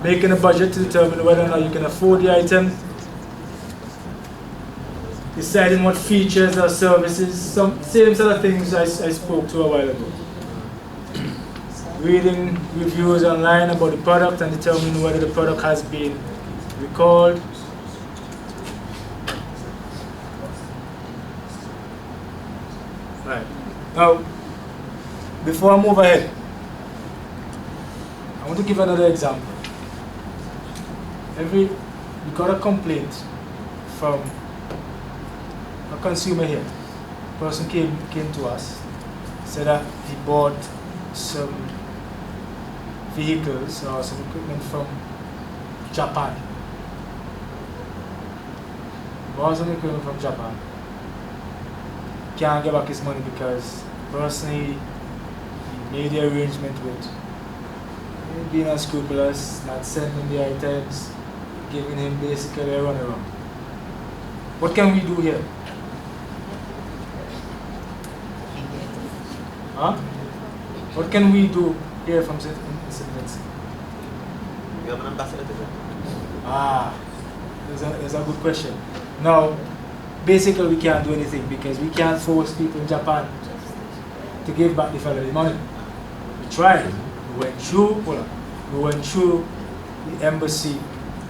Making a budget to determine whether or not you can afford the item. Deciding what features or services, some same sort of things I spoke to a while ago. Reading reviews online about the product and determining whether the product has been recalled. Right. Now, before I move ahead, I want to give another example. We got a complaint from a consumer here. Person came to us, said that he bought some vehicles or some equipment from Japan. Bought some equipment from Japan. Can't get back his money because personally he made the arrangement with being unscrupulous, not sending the items, giving him basically a runaround. What can we do here? Huh? What can we do here from incidents? You have an ambassador to that? That's a good question. Now, basically we can't do anything because we can't force people in Japan to give back the fellow the money. We tried. We went through the embassy,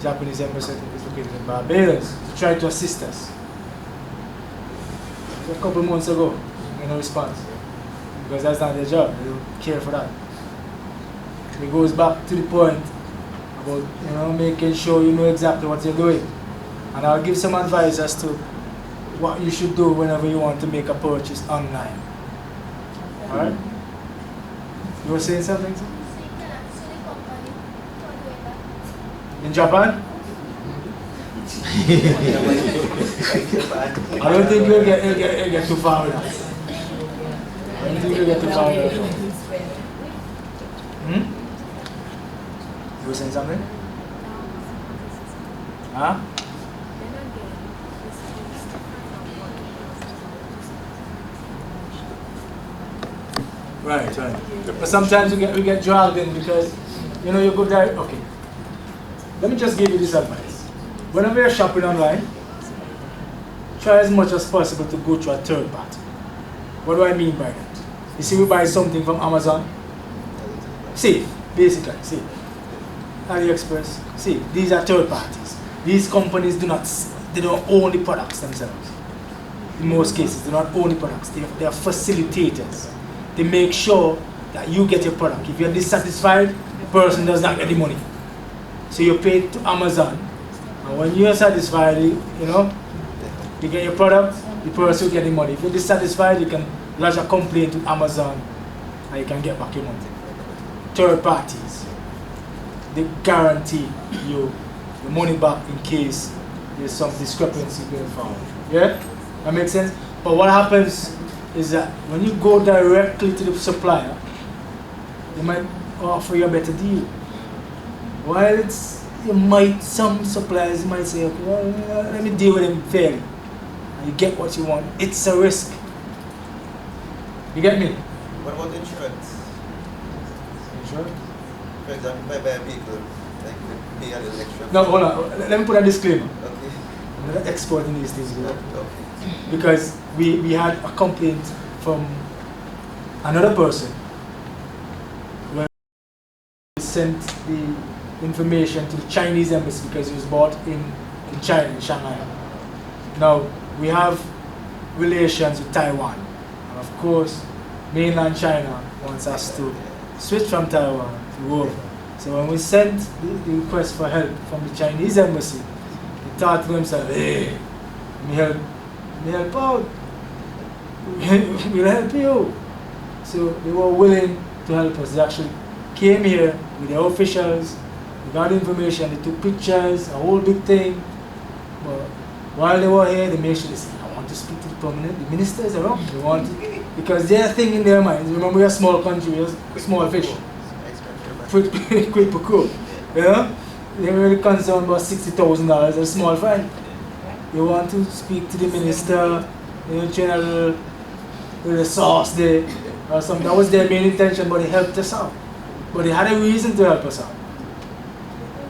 Japanese embassy that is located in Barbados, to try to assist us. A couple months ago, no response. Because that's not their job, they don't care for that. It goes back to the point about making sure you know exactly what you're doing. And I'll give some advice as to what you should do whenever you want to make a purchase online. Alright? You were saying something? So you can actually company for doing that. In Japan? I don't think you'll get too far with that. I don't think you'll get too far with that. You were saying something? Huh? Right. But sometimes we get dragged in because you go there. Okay. Let me just give you this advice. Whenever you're shopping online, try as much as possible to go to a third party. What do I mean by that? You see, we buy something from Amazon. See, basically, see. AliExpress. See, these are third parties. These companies they don't own the products themselves. In most cases, they don't own the products. They are facilitators. They make sure that you get your product. If you're dissatisfied, the person does not get the money. So you pay to Amazon, and when you're satisfied, you get your product, the person will get the money. If you're dissatisfied, you can lodge a complaint with Amazon, and you can get back your money. Third parties, they guarantee you the money back in case there's some discrepancy being found. Yeah? That makes sense? But what happens is that when you go directly to the supplier, they might offer you a better deal. While some suppliers might say, okay, well, let me deal with them fairly. And you get what you want. It's a risk. You get me? What about insurance? Insurance? For example, if I buy a vehicle, like pay a little extra. No, hold on. Let me put a disclaimer. Okay. I'm not exporting these things, Okay. because we had a complaint from another person where we sent the information to the Chinese embassy because it was bought in China, in Shanghai. Now, we have relations with Taiwan, and of course, mainland China wants us to switch from Taiwan to over. So when we sent the request for help from the Chinese embassy, they thought to themselves, hey, let me help out. We'll help you. So they were willing to help us. They actually came here with their officials, they got information, they took pictures, a whole big thing. But while they were here, they made sure they said, I want to speak to the prominent, the ministers around. They want to, because their thing in their minds, remember we're a small country, we're a small fish. Quick for cool. You know? They're really concerned about $60,000, a small fine. They want to speak to the minister, the general, with the sauce there, or something. That was their main intention, but they helped us out. But they had a reason to help us out.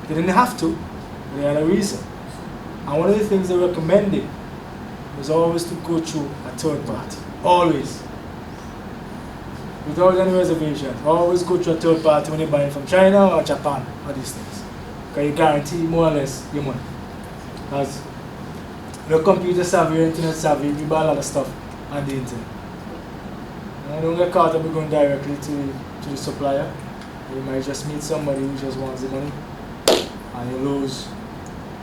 They didn't have to, but they had a reason. And one of the things they recommended was always to go through a third party. Always. Without any reservations. Always go through a third party when you're buying from China or Japan or these things. Because you guarantee more or less your money. Because you're computer savvy, you're internet savvy, you buy a lot of stuff on the internet. And don't get caught up with going directly to the supplier. You might just meet somebody who just wants the money and you lose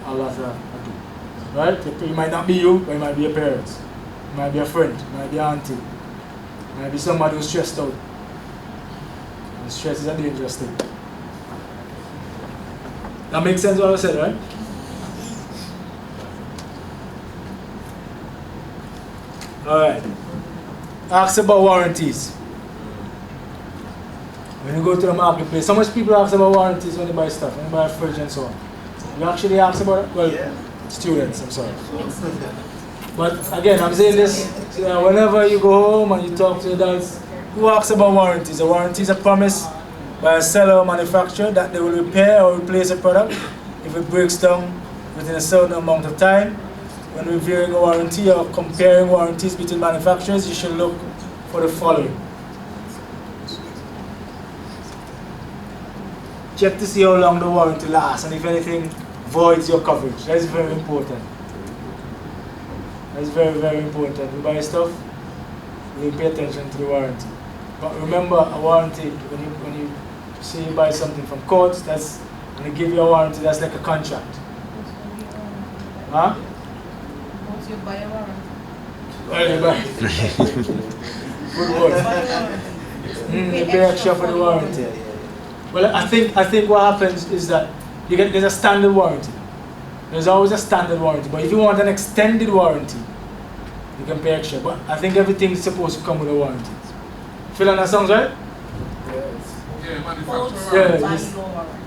a lot of ado. Right? It might not be you, but it might be your parents. It might be a friend, it might be an auntie. It might be somebody who's stressed out. And stress is a dangerous thing. That makes sense what I said, right? Alright. Ask about warranties. When you go to the marketplace, so much people ask about warranties when they buy stuff, when they buy a fridge and so on. You actually ask about it? Well, yeah. Students, I'm sorry. But again, I'm saying this, whenever you go home and you talk to adults, who asks about warranties? A warranty is a promise by a seller or manufacturer that they will repair or replace a product if it breaks down within a certain amount of time. When reviewing a warranty or comparing warranties between manufacturers, you should look for the following. Check to see how long the warranty lasts and if anything voids your coverage. That is very important. That is very, very important. We buy stuff, we pay attention to the warranty. But remember, a warranty, when you say you buy something from Courts, that's when they give you a warranty, that's like a contract. Huh? Once you buy a warranty. Well, you buy. Good word. You pay extra for the warranty. Well, I think what happens is that there's a standard warranty. There's always a standard warranty. But if you want an extended warranty, you can pay extra. But I think everything's supposed to come with a warranty. Feel that sounds right? Yeah, manufacturer. Yeah,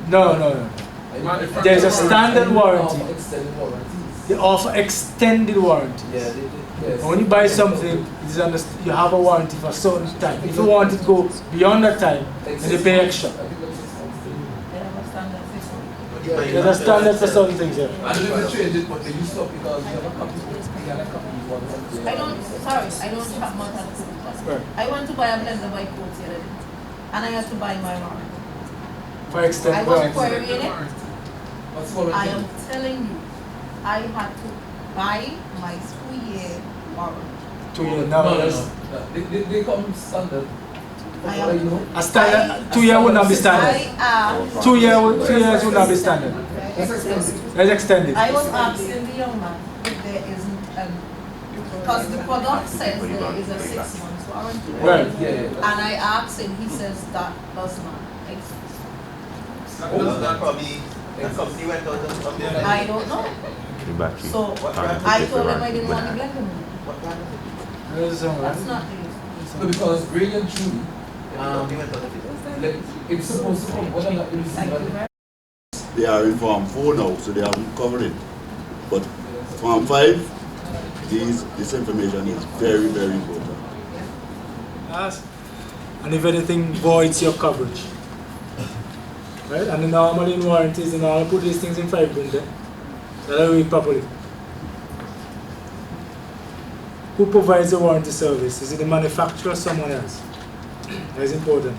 no. There's a standard warranty. They offer extended warranties. And when you buy something, you have a warranty for a certain time. If you want it to go beyond that time, then you pay extra. There's a standard for certain things, yeah. I don't have much at all. Right. I want to buy a blender by Courts the other day, and I have to buy my warranty. For extended I was warranty. querying it. I am telling you, I had to buy my 2-year warranty. 2 years now. They come standard. A standard 2 year would not be standard. 2 years would not be standard. That's extended. I was asking the young man if there isn't because the product says there is a 6 months warranty. Right. And I asked him, he says that does not exist. Probably the company went out and something. I don't know. So I told him I didn't want to blend him. What brand is it? That's not the No, because really and truly, it's supposed to come. Whether or not you receive it. They are in Form 4 now, so they haven't covered it. But Form 5, this information is very, very important. Yes. And if anything voids your coverage. Right? And normally in warranties, and I'll put these things in 5 print there. So that I read properly. Who provides the warranty service? Is it the manufacturer or someone else? That is important.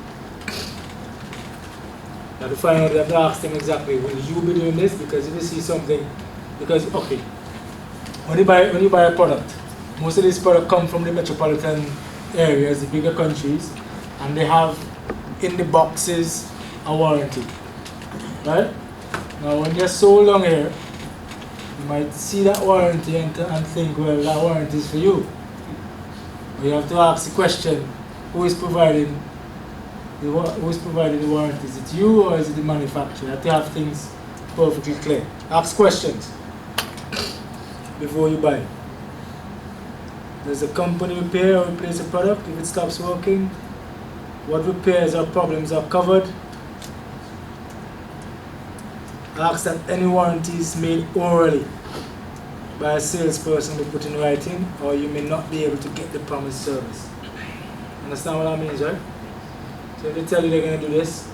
You have to find out, you have to ask them exactly, will you be doing this? Because if you see something, okay, when you buy a product, most of these products come from the metropolitan areas, the bigger countries, and they have in the boxes a warranty. Right? Now when you're so long here, you might see that warranty and think, well, that warranty is for you. But you have to ask the question, who is providing the warranty? Is it you or is it the manufacturer? You have to have things perfectly clear. Ask questions. before you buy. Does the company repair or replace the product if it stops working? What repairs or problems are covered? Ask that any warranties made orally by a salesperson be put in writing, or you may not be able to get the promised service. Understand what that means, right? So if they tell you they're going to do this,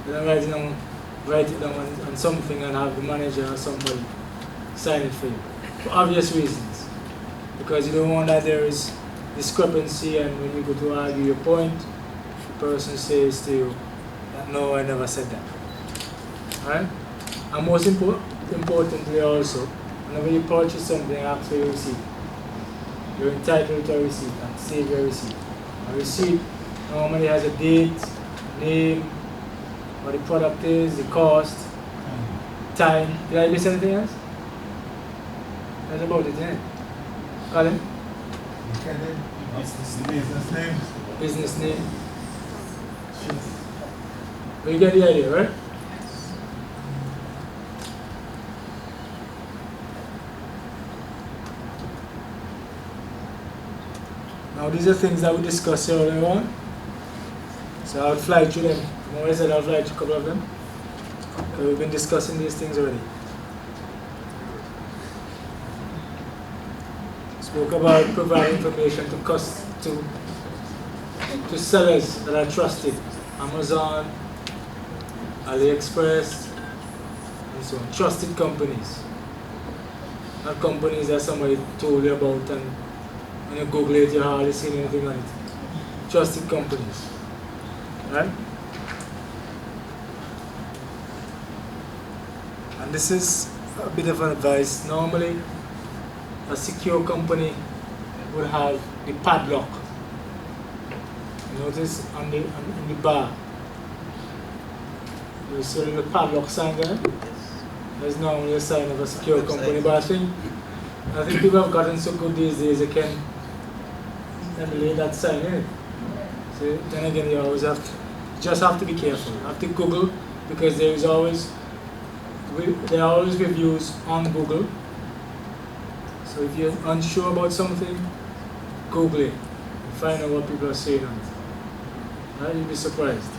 then write it down on something and have the manager or somebody sign it for you. For obvious reasons. Because you don't want that there is discrepancy, and when you go to argue your point, the person says to you that no, I never said that. Alright? And most importantly also, whenever you purchase something, ask for your receipt. You're entitled to a receipt, and save your receipt. A receipt normally has a date, name, what the product is, the cost, time. Did I miss anything else? That's about it, isn't it? Colin? Business name. Business name. But you get the idea, right? Now these are things that we discussed earlier on. So I'll fly through them. Remember I said I'll fly through a couple of them? Because we've been discussing these things already. Spoke about providing information to sellers that are trusted. Amazon, AliExpress, and so on. Trusted companies. Not companies that somebody told you about and when you Google it, you hardly seen anything on it. Trusted companies. Right? And this is a bit of an advice. Normally, a secure company would have the padlock. You notice on the bar. You see the padlock sign there? That's normally a sign of a secure company. But I think people have gotten so good these days they can emulate that sign in it. So then again, you always have to be careful. You have to Google, because there are always reviews on Google. So if you're unsure about something, Google it and find out what people are saying on it. Right? You'll be surprised.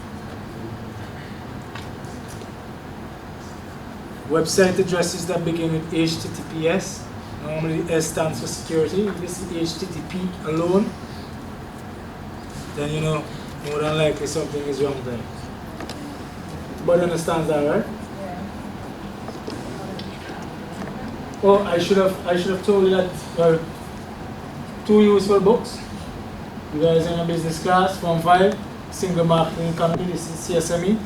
Website addresses that begin with HTTPS. Normally S stands for security. If you see HTTP alone, then you know more than likely something is wrong there. Everybody understands that, right? Yeah. Oh, I should have told you that 2 useful books. You guys are in a business class, Form 5, Single Marketing Economy, this is CSME,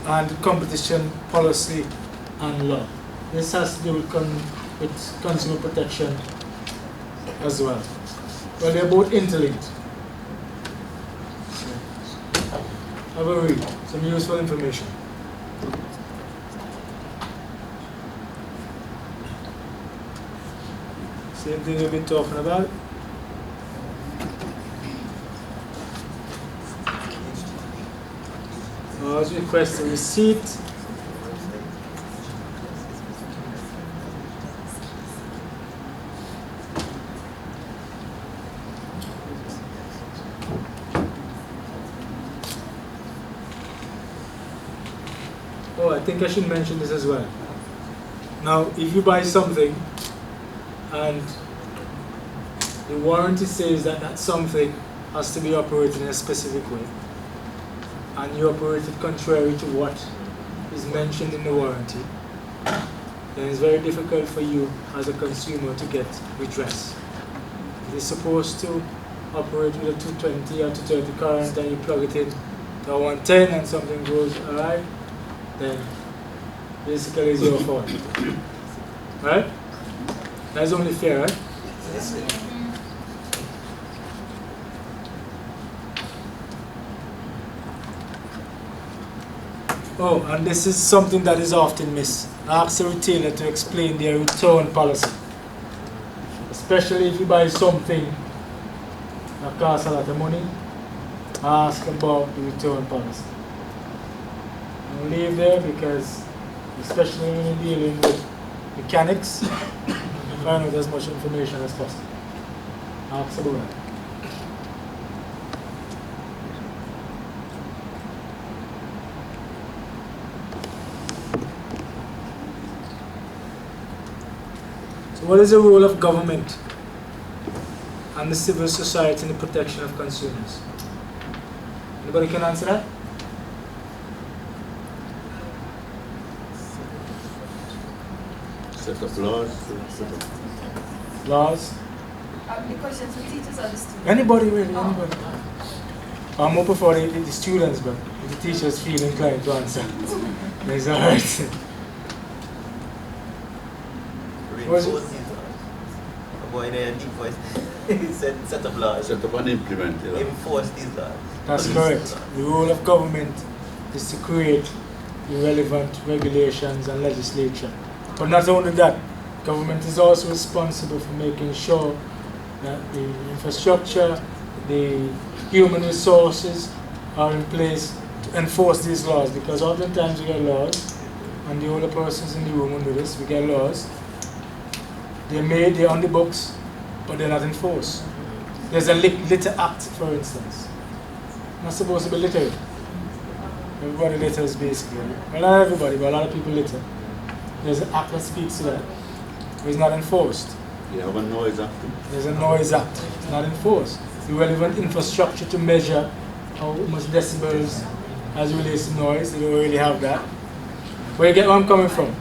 and Competition Policy and Law. This has to do with consumer protection as well. Well, they're both interlinked. So, have a read, some useful information. Same thing we've been talking about. Always request a receipt. Oh, I think I should mention this as well. Now, if you buy something and the warranty says that that something has to be operated in a specific way, and you operate it contrary to what is mentioned in the warranty, then it's very difficult for you as a consumer to get redress. If you're supposed to operate with a 220 or 230 current and you plug it in to a 110 and something goes awry, then basically it's your fault. Right? That's only fair, right? Yes, sir. Oh, and this is something that is often missed. Ask the retailer to explain their return policy. Especially if you buy something that costs a lot of money, ask about the return policy. Don't leave there, because especially when you're dealing with mechanics, find out as much information as possible. Ask about that. So what is the role of government and the civil society in the protection of consumers? Anybody can answer that? Set of laws. Laws? The questions for teachers or the students? Anybody really, anybody. I'm open for the students, but if the teachers feel inclined to answer, it's alright. Was it? A boy there, deep voice. set up laws. Set up and implement. You know. Enforce these laws. That's Police correct. these laws. The role of government is to create the relevant regulations and legislation. But not only that, government is also responsible for making sure that the infrastructure, the human resources are in place to enforce these laws, because oftentimes we get laws, and the older persons in the room will do this, we get laws, they're on the books, but they're not enforced. There's a litter act, for instance. Not supposed to be littering. Everybody litters basically. Well, not everybody, but a lot of people litter. There's an act that speaks to that, but it's not enforced. You have a noise act. There's a noise act, it's not enforced. The relevant infrastructure to measure how much decibels as it relates to noise, they don't really have that. Where you get where I'm coming from?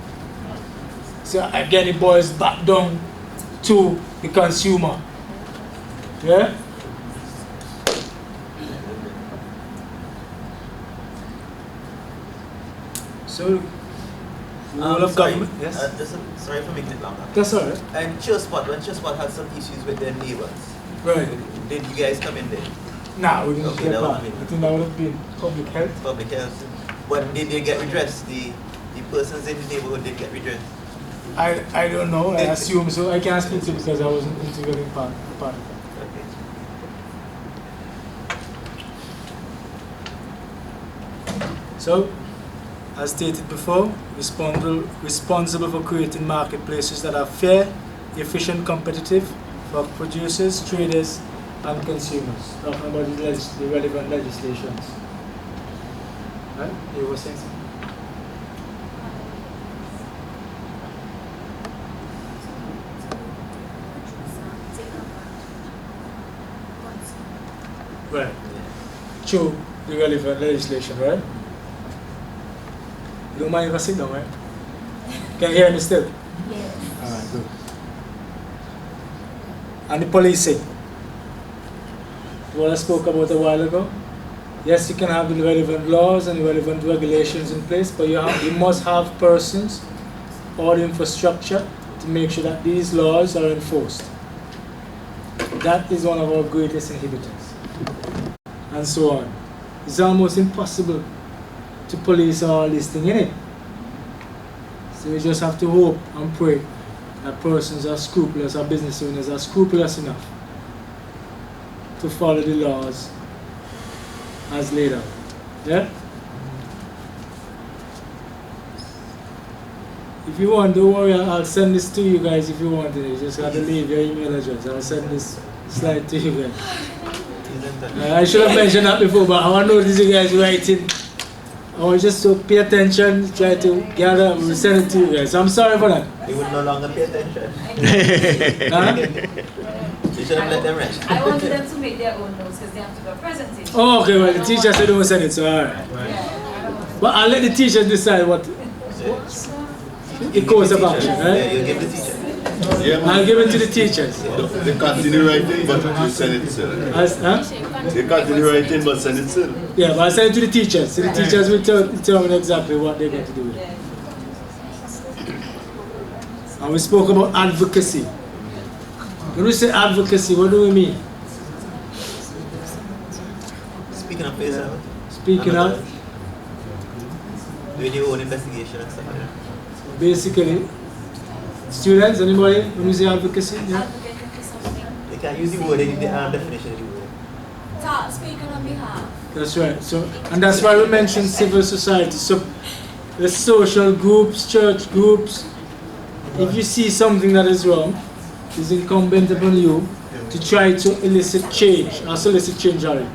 So again, it boils back down to the consumer. Yeah? So, the role of Sorry, government, yes? sorry for making it longer. That's all right. And Chillspot, when Chillspot had some issues with their neighbors, Right. did you guys come in there? Nah, we didn't Okay, get that back. would be- I think that would have been public health. Public health. But did they get redressed? The persons in the neighborhood did get redressed? I don't know, I assume so. I can't speak to it because I wasn't integrating part of that. Okay. So, as stated before, responsible for creating marketplaces that are fair, efficient, competitive for producers, traders, and consumers. Talking about the relevant legislations. Right? You were saying something? Right. True, the relevant legislation, right? You don't mind if I sit down, right? Can you hear me still? Yes. Alright, good. And the policing. What I spoke about a while ago. Yes, you can have the relevant laws and the relevant regulations in place, but you must have persons or the infrastructure to make sure that these laws are enforced. That is one of our greatest inhibitors. And so on. It's almost impossible to police all this thing, innit? So we just have to hope and pray that persons are scrupulous, or business owners are scrupulous enough to follow the laws as laid out. Yeah? If you want, don't worry, I'll send this to you guys if you want it. You just have to leave your email address. I'll send this slide to you guys. I should have mentioned that before, but I want to notice you guys writing. I want just to pay attention, try to gather, we'll send it to you guys. I'm sorry for that. They would no longer pay attention. Huh? You should have let them rest. I wanted them to make their own notes because they have to do a presentation. Oh, okay, well, the teacher said don't send it, so alright. Yeah. But I'll let the teachers decide what the course of action, Yeah, right? you give the teacher. Yeah, I'll give it to the teachers. They continue writing, but you send it still. Huh? They continue writing, but send it still. Yeah, but I'll send it to the teachers. So the teachers will determine exactly what they're going to do with it. And we spoke about advocacy. When we say advocacy, what do we mean? Speaking of yourself. Speaking of, Doing your own investigation and stuff like that. basically, students, anybody, when we say advocacy? Yeah? Advocating for something. They can't use the word, they need the definition of the word. Speaking on behalf. That's right. So, and that's why we mentioned civil society. So, the social groups, church groups, if you see something that is wrong, it's incumbent upon you to try to elicit change or solicit change on it.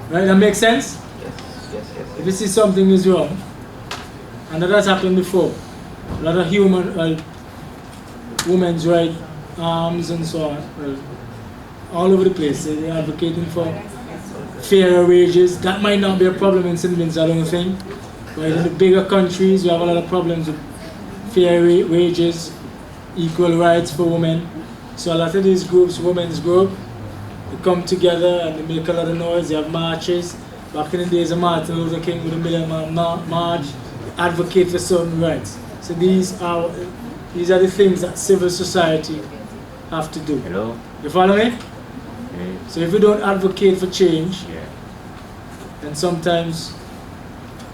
Right? That makes sense? Yes. If you see something is wrong, and that has happened before, a lot of women's rights arms and so on, all over the place, they're advocating for fairer wages. That might not be a problem in St. Vincent, I don't think. But in the bigger countries, we have a lot of problems with fair wages, equal rights for women. So a lot of these groups, women's group, they come together and they make a lot of noise. They have marches. Back in the days of Martin Luther King with the Million Man March, they advocate for certain rights. So these are the things that civil society have to do. Hello? You follow me? Yeah. So if you don't advocate for change, Yeah. then sometimes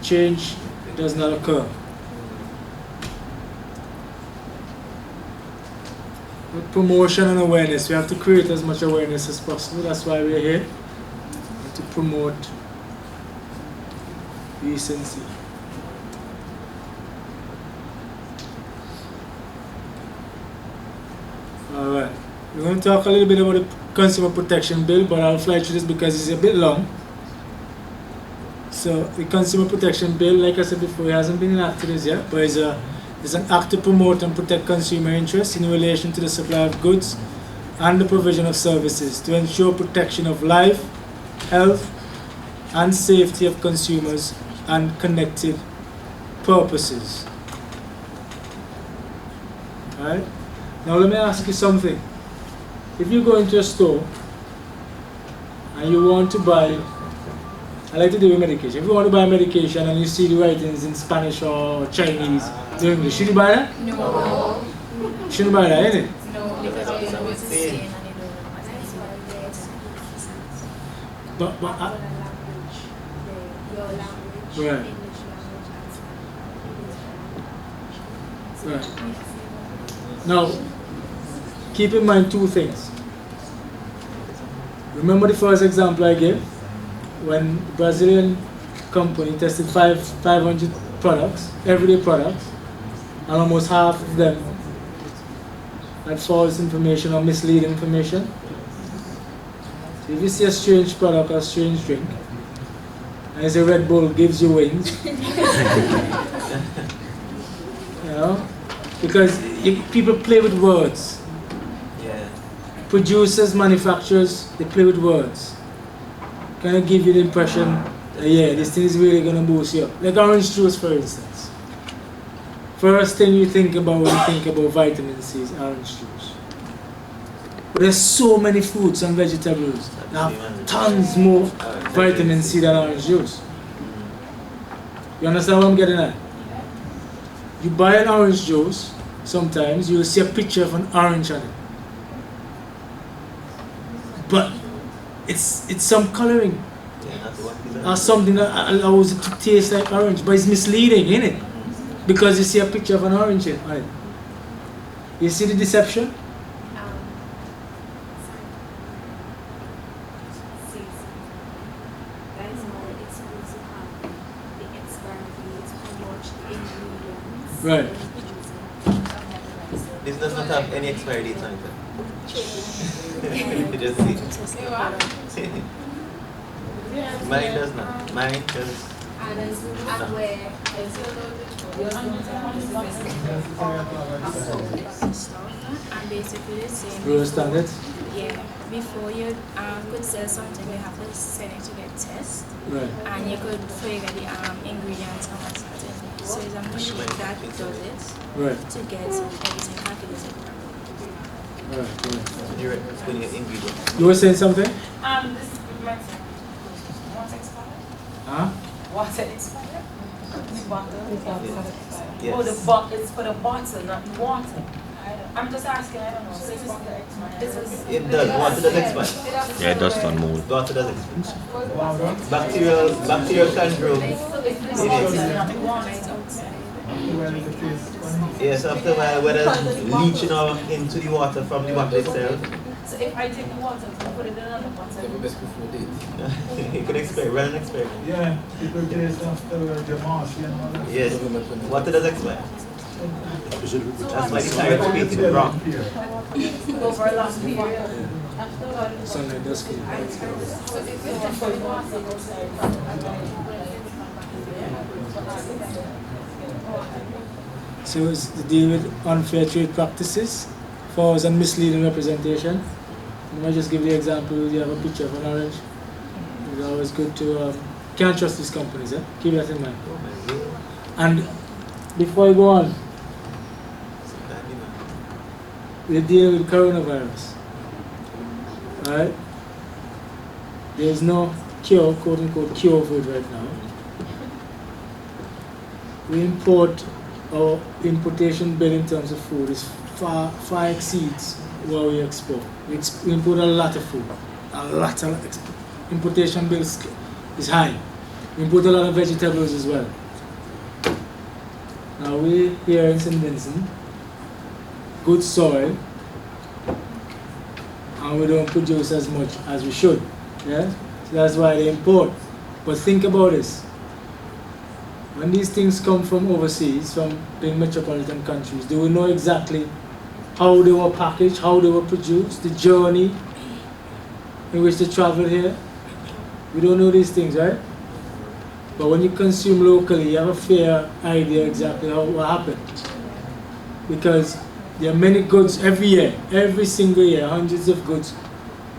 change does not occur. With promotion and awareness, we have to create as much awareness as possible. That's why we're here, to promote decency. Alright, we're going to talk a little bit about the Consumer Protection Bill, but I'll fly through this because it's a bit long. So the Consumer Protection Bill, like I said before, it hasn't been enacted as yet, but it's an act to promote and protect consumer interests in relation to the supply of goods and the provision of services to ensure protection of life, health, and safety of consumers and connected purposes. Alright? Now let me ask you something. If you go into a store and you want to buy, I like to do with medication. If you want to buy medication and you see the writings in Spanish or Chinese or English, should you buy that? No. Shouldn't buy that, innit? No, because I know what it's saying and I don't know what But your language, Right. English language and right. Now, keep in mind two things. Remember the first example I gave? When the Brazilian company tested 500 products, everyday products, and almost half of them had false information or misleading information. So if you see a strange product or a strange drink, and it's a Red Bull gives you wings, you know, because people play with words. Yeah. Producers, manufacturers, they play with words. Kind of give you the impression that, yeah, this thing is really going to boost you up. Like orange juice, for instance. First thing you think about when you think about vitamin C is orange juice. But there's so many fruits and vegetables that have tons more vitamin C than orange juice. You understand what I'm getting at? You buy an orange juice, sometimes you'll see a picture of an orange on it. But it's some coloring or something that allows it to taste like orange, but it's misleading, isn't it? Because you see a picture of an orange on it. You see the deception? that is more exclusive have the expiry dates, how much ingredients. Right. This does not have any expiry date on it. You just see. Mine does not. Mine does. And where and basically the same. You understand it? Yeah, before you could sell something, you have to send it to get tested, Right. and you could figure the ingredients and what's not in it. So it's a machine that does it Right. to get everything calculated. Right. You're putting an ingredient. You were saying something? This is water expired? Huh? Water expired? The bottle? Yes. Oh, the bottle, it's for the bottle, not the water. I'm just asking, I don't know. So this is It does. Water does expire. Yeah, dust on mold. Water does expire. Bacterial control. It's not the water. Yes, after a while, whether it's leaching out into the water from the bottle itself, So if I take the water and put it in another bottle, Best before date. it could expire, run an experiment. Yeah, people taste after the marsh and all that. Yes, water does expire. That's why the tariff rate is wrong. Over a long period. Sunlight does clean. So it's to deal with unfair trade practices, false and misleading representation. Let me just give you an example. You have a picture of an orange. It's always good to can't trust these companies. Keep that in mind. And before I go on, we're dealing with coronavirus. Alright? There's no cure, quote unquote, cure for it right now. We import, our importation bill in terms of food is far exceeds what we export. We import a lot of food. Importation bill is high. We import a lot of vegetables as well. Now we here in St. Vincent, good soil, and we don't produce as much as we should. Yeah? So that's why they import. But think about this. When these things come from overseas, from big metropolitan countries, do we know exactly how they were packaged, how they were produced, the journey in which they traveled here? We don't know these things, right? But when you consume locally, you have a fair idea exactly what happened. Because there are many goods every year, every single year, hundreds of goods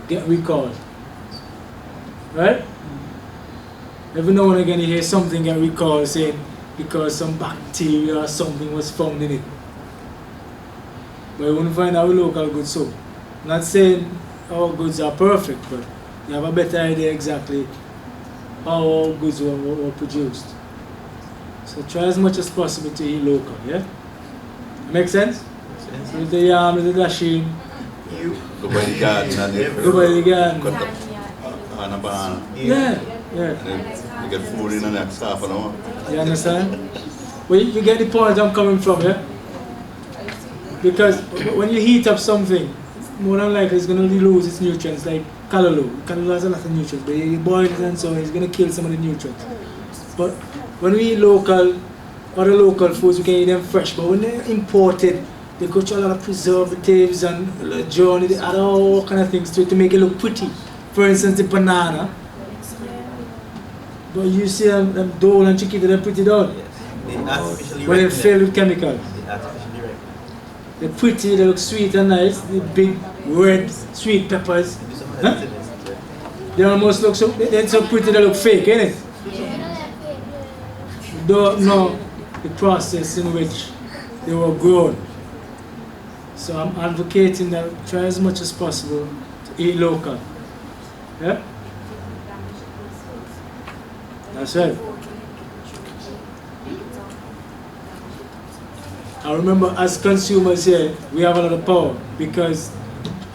get recalled. Right? Every now and again you hear something get recalled saying because some bacteria or something was found in it. But you won't find our local goods so. I'm not saying our goods are perfect, but you have a better idea exactly how our goods were produced. So try as much as possible to eat local, yeah? Make sense? With the yam, with the dasheen. Go by the garden and Go by the garden. cut up on a banana. Yeah. And then you get food in the next half an hour. You understand? Well, you get the point I'm coming from, yeah? Because when you heat up something, more than likely it's going to lose its nutrients, like callaloo. Callaloo has a lot of nutrients, but you boil it and so it's going to kill some of the nutrients. But when we eat local, other local foods, we can eat them fresh. But when they're imported, they go through a lot of preservatives and journey, they add all kind of things to it to make it look pretty. For instance, the banana. But you see them dole and chiquita, they're pretty done. They artificially But they're ripen filled them. with chemicals. They artificially ripen. They're pretty, they look sweet and nice. The big red sweet peppers. Do some Huh? healthiness. They almost look so, they're so pretty they look fake, innit? Don't know the process in which they were grown. So I'm advocating that try as much as possible to eat local. Yeah? That's right. I remember as consumers here, we have a lot of power because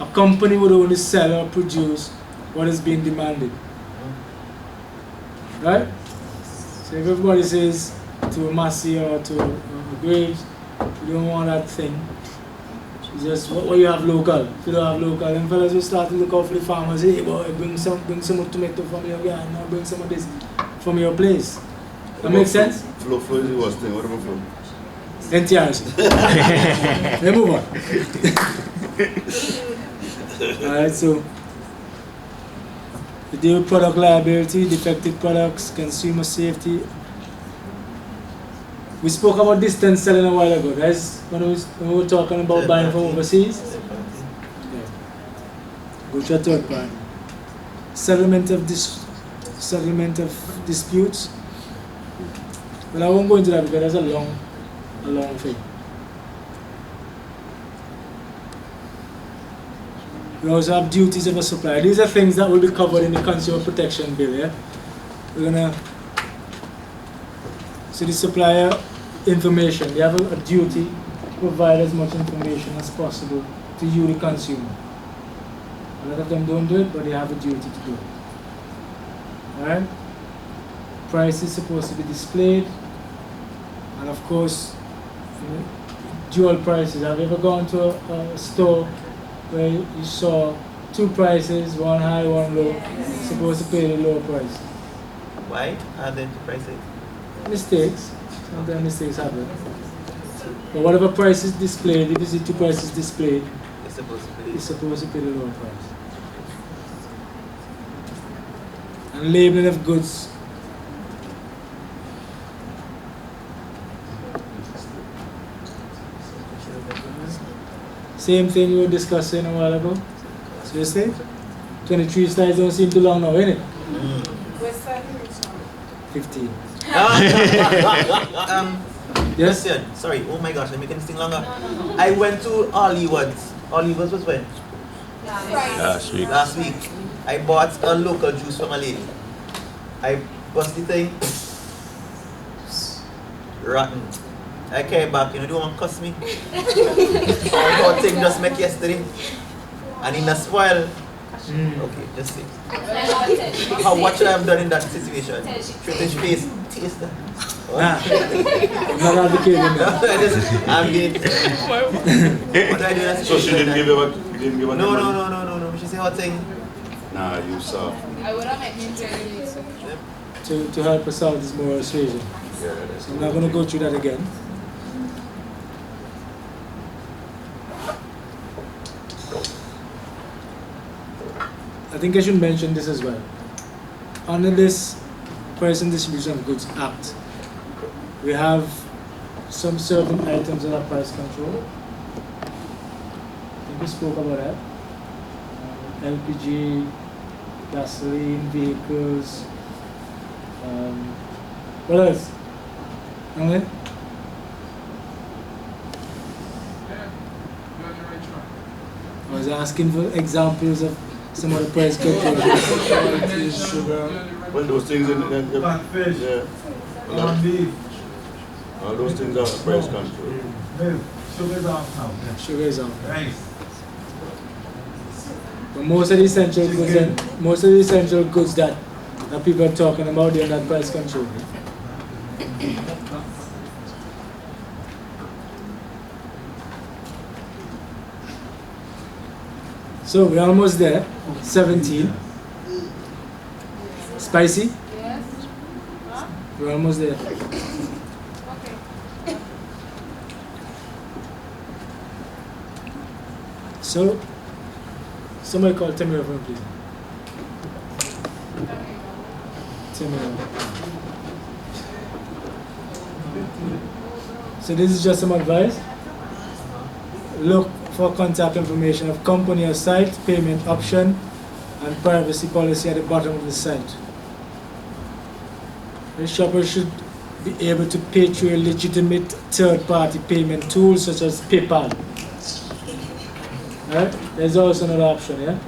a company would only sell or produce what is being demanded. Right? So if everybody says to a Massey or to a Graves, you don't want that thing. It's just what you have local. If you don't have local, then fellas will start to look out for the farmers. Hey boy, bring some tomato from your garden or bring some of this from your place. That makes sense? Flow is the worst thing. What about flow? NTRs. Let's move on. Alright, so we deal with product liability, defective products, consumer safety. We spoke about distance selling a while ago, guys, when we were talking about buying from overseas. Yeah. Go to a third party. Settlement of disputes. Well, I won't go into that because that's a long thing. We also have duties of a supplier. These are things that will be covered in the consumer protection bill. Yeah, we're gonna see the supplier information. They have a duty to provide as much information as possible to you, the consumer. A lot of them don't do it, but they have a duty to do it. Alright? Price is supposed to be displayed, and of course, dual prices. Have you ever gone to a store where you saw two prices, one high, one low? You're supposed to pay the lower price. Why are there two prices? Mistakes. Sometimes mistakes happen. But whatever price is displayed, if you see two prices displayed, It's supposed to be. you're supposed to pay the lower price. And labeling of goods. Same thing we were discussing a while ago. So you see, 23 slides don't seem too long now, innit? Where's that? 15. Yes? Question. Sorry, oh my gosh, I'm making this thing longer. I went to Oliver's. Oliver's was when? Last week. Last week. I bought a local juice from a lady. I bust the thing. Rotten. I came back, you know, do you want to cuss me? I got thing just make yesterday. And in a spoil. Okay, just see. What should I have done in that situation? Straight his face, taste that. Nah, I'm not advocating that. I'm being. What do I do? That's So she didn't give you what? Didn't give her the money? No. She said what thing? Nah, you saw. I would have made him tell you. To help us out this moral persuasion. Yeah, that's So I'm not going to go through that again. I think I should mention this as well. Under this Price and Distribution of Goods Act, we have some certain items that are price control. I think we spoke about that. LPG, gasoline, vehicles. What else? Okay? Yeah, you're on the right track. I was asking for examples of some of the price control. Well, those things in the Fish. yeah. Corned beef. All those things are price control. Milk. Sugar's off now. Sugar is on. Rice. But most of the essential goods that people are talking about, they're not price control. So we're almost there. 17. Spicy? Yes? Huh? We're almost there. Okay. So somebody call Timmy over, please. Timmy over. So this is just some advice. Look for contact information of company or site, payment option, and privacy policy at the bottom of the site. The shopper should be able to pay through a legitimate third-party payment tool such as PayPal. Right? There's also another option, yeah?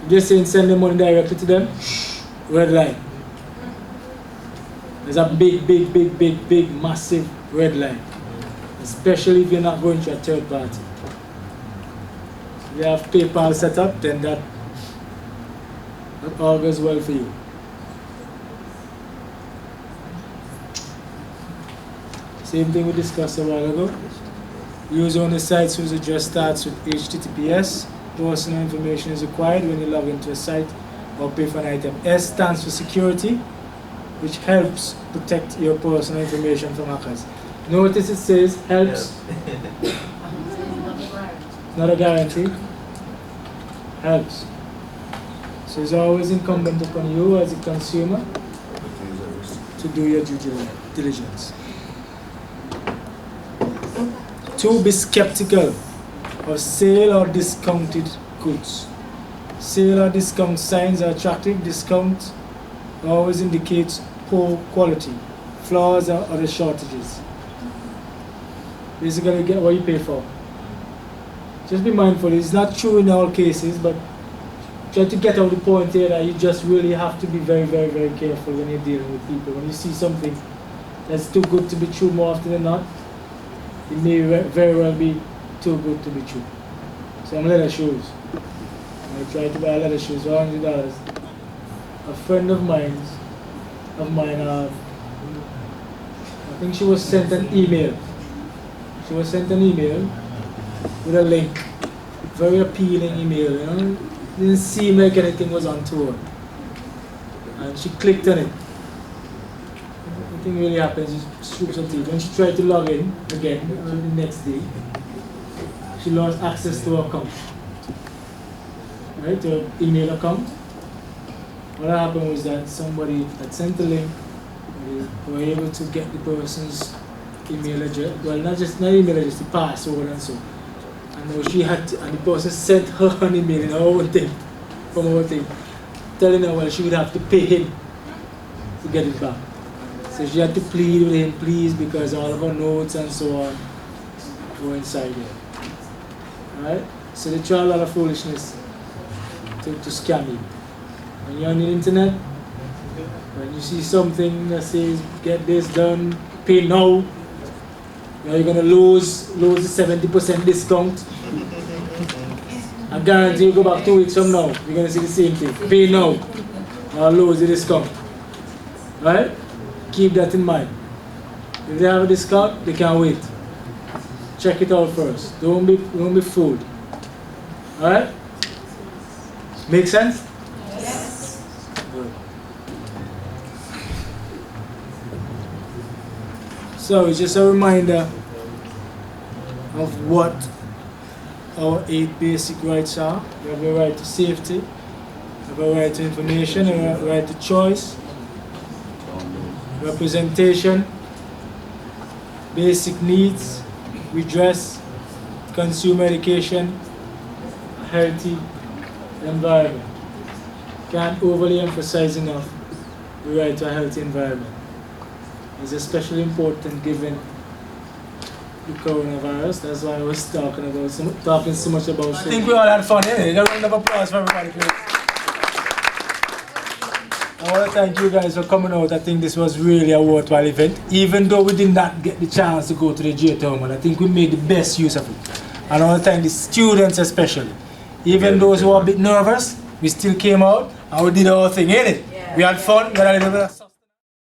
If they're saying send the money directly to them, red line. There's a big, massive red line. Especially if you're not going to a third party. If you have PayPal set up, then that all goes well for you. Same thing we discussed a while ago. Use only sites whose address starts with HTTPS. Personal information is required when you log into a site or pay for an item. S stands for security, which helps protect your personal information from hackers. Notice it says helps. Not a guarantee. Helps. So it's always incumbent upon you as a consumer to do your due diligence. 2. Be skeptical of sale or discounted goods. Sale or discount signs are attractive. Discount always indicates poor quality, flaws, or other shortages. Basically, get what you pay for. Just be mindful. It's not true in all cases, but try to get out the point here that you just really have to be very careful when you're dealing with people. When you see something that's too good to be true more often than not, it may very well be too good to be true. So I'm leather shoes. I tried to buy leather shoes for $100. A friend of mine, I think she was sent an email. She was sent an email with a link. Very appealing email, you know. Didn't seem like anything was untoward. And she clicked on it. thing really happens is she was something. When she tried to log in again the next day, she lost access to her account. Right, to her email account. What happened was that somebody had sent a link. They were able to get the person's email address. Well, not email address, the password and so. And now she had to, and the person sent her an email in her own thing, from her own thing, telling her, well, she would have to pay him to get it back. So she had to plead with him, please, because all of her notes and so on were inside there. Alright? So they try a lot of foolishness to scam you. When you're on the internet, when you see something that says, get this done, pay now, you're going to lose the 70% discount. I guarantee you go back 2 weeks from now, you're going to see the same thing. Pay now, or lose the discount. Right? Keep that in mind. If they have a discount, they can't wait. Check it out first. Don't be fooled. Alright? Make sense? Yes. Good. So it's just a reminder of what our 8 basic rights are. We have a right to safety, we have a right to information, we have a right to choice, representation, basic needs, redress, consumer education, a healthy environment. Can't overly emphasize enough the right to a healthy environment. It's especially important given the coronavirus. That's why I was talking so much about. I think we all had fun, innit? A round of applause for everybody, please. I want to thank you guys for coming out. I think this was really a worthwhile event. Even though we did not get the chance to go to the geothermal, I think we made the best use of it. And I want to thank the students especially. Even those who were a bit nervous, we still came out and we did our thing, innit? Yeah. We had fun, we had a little bit of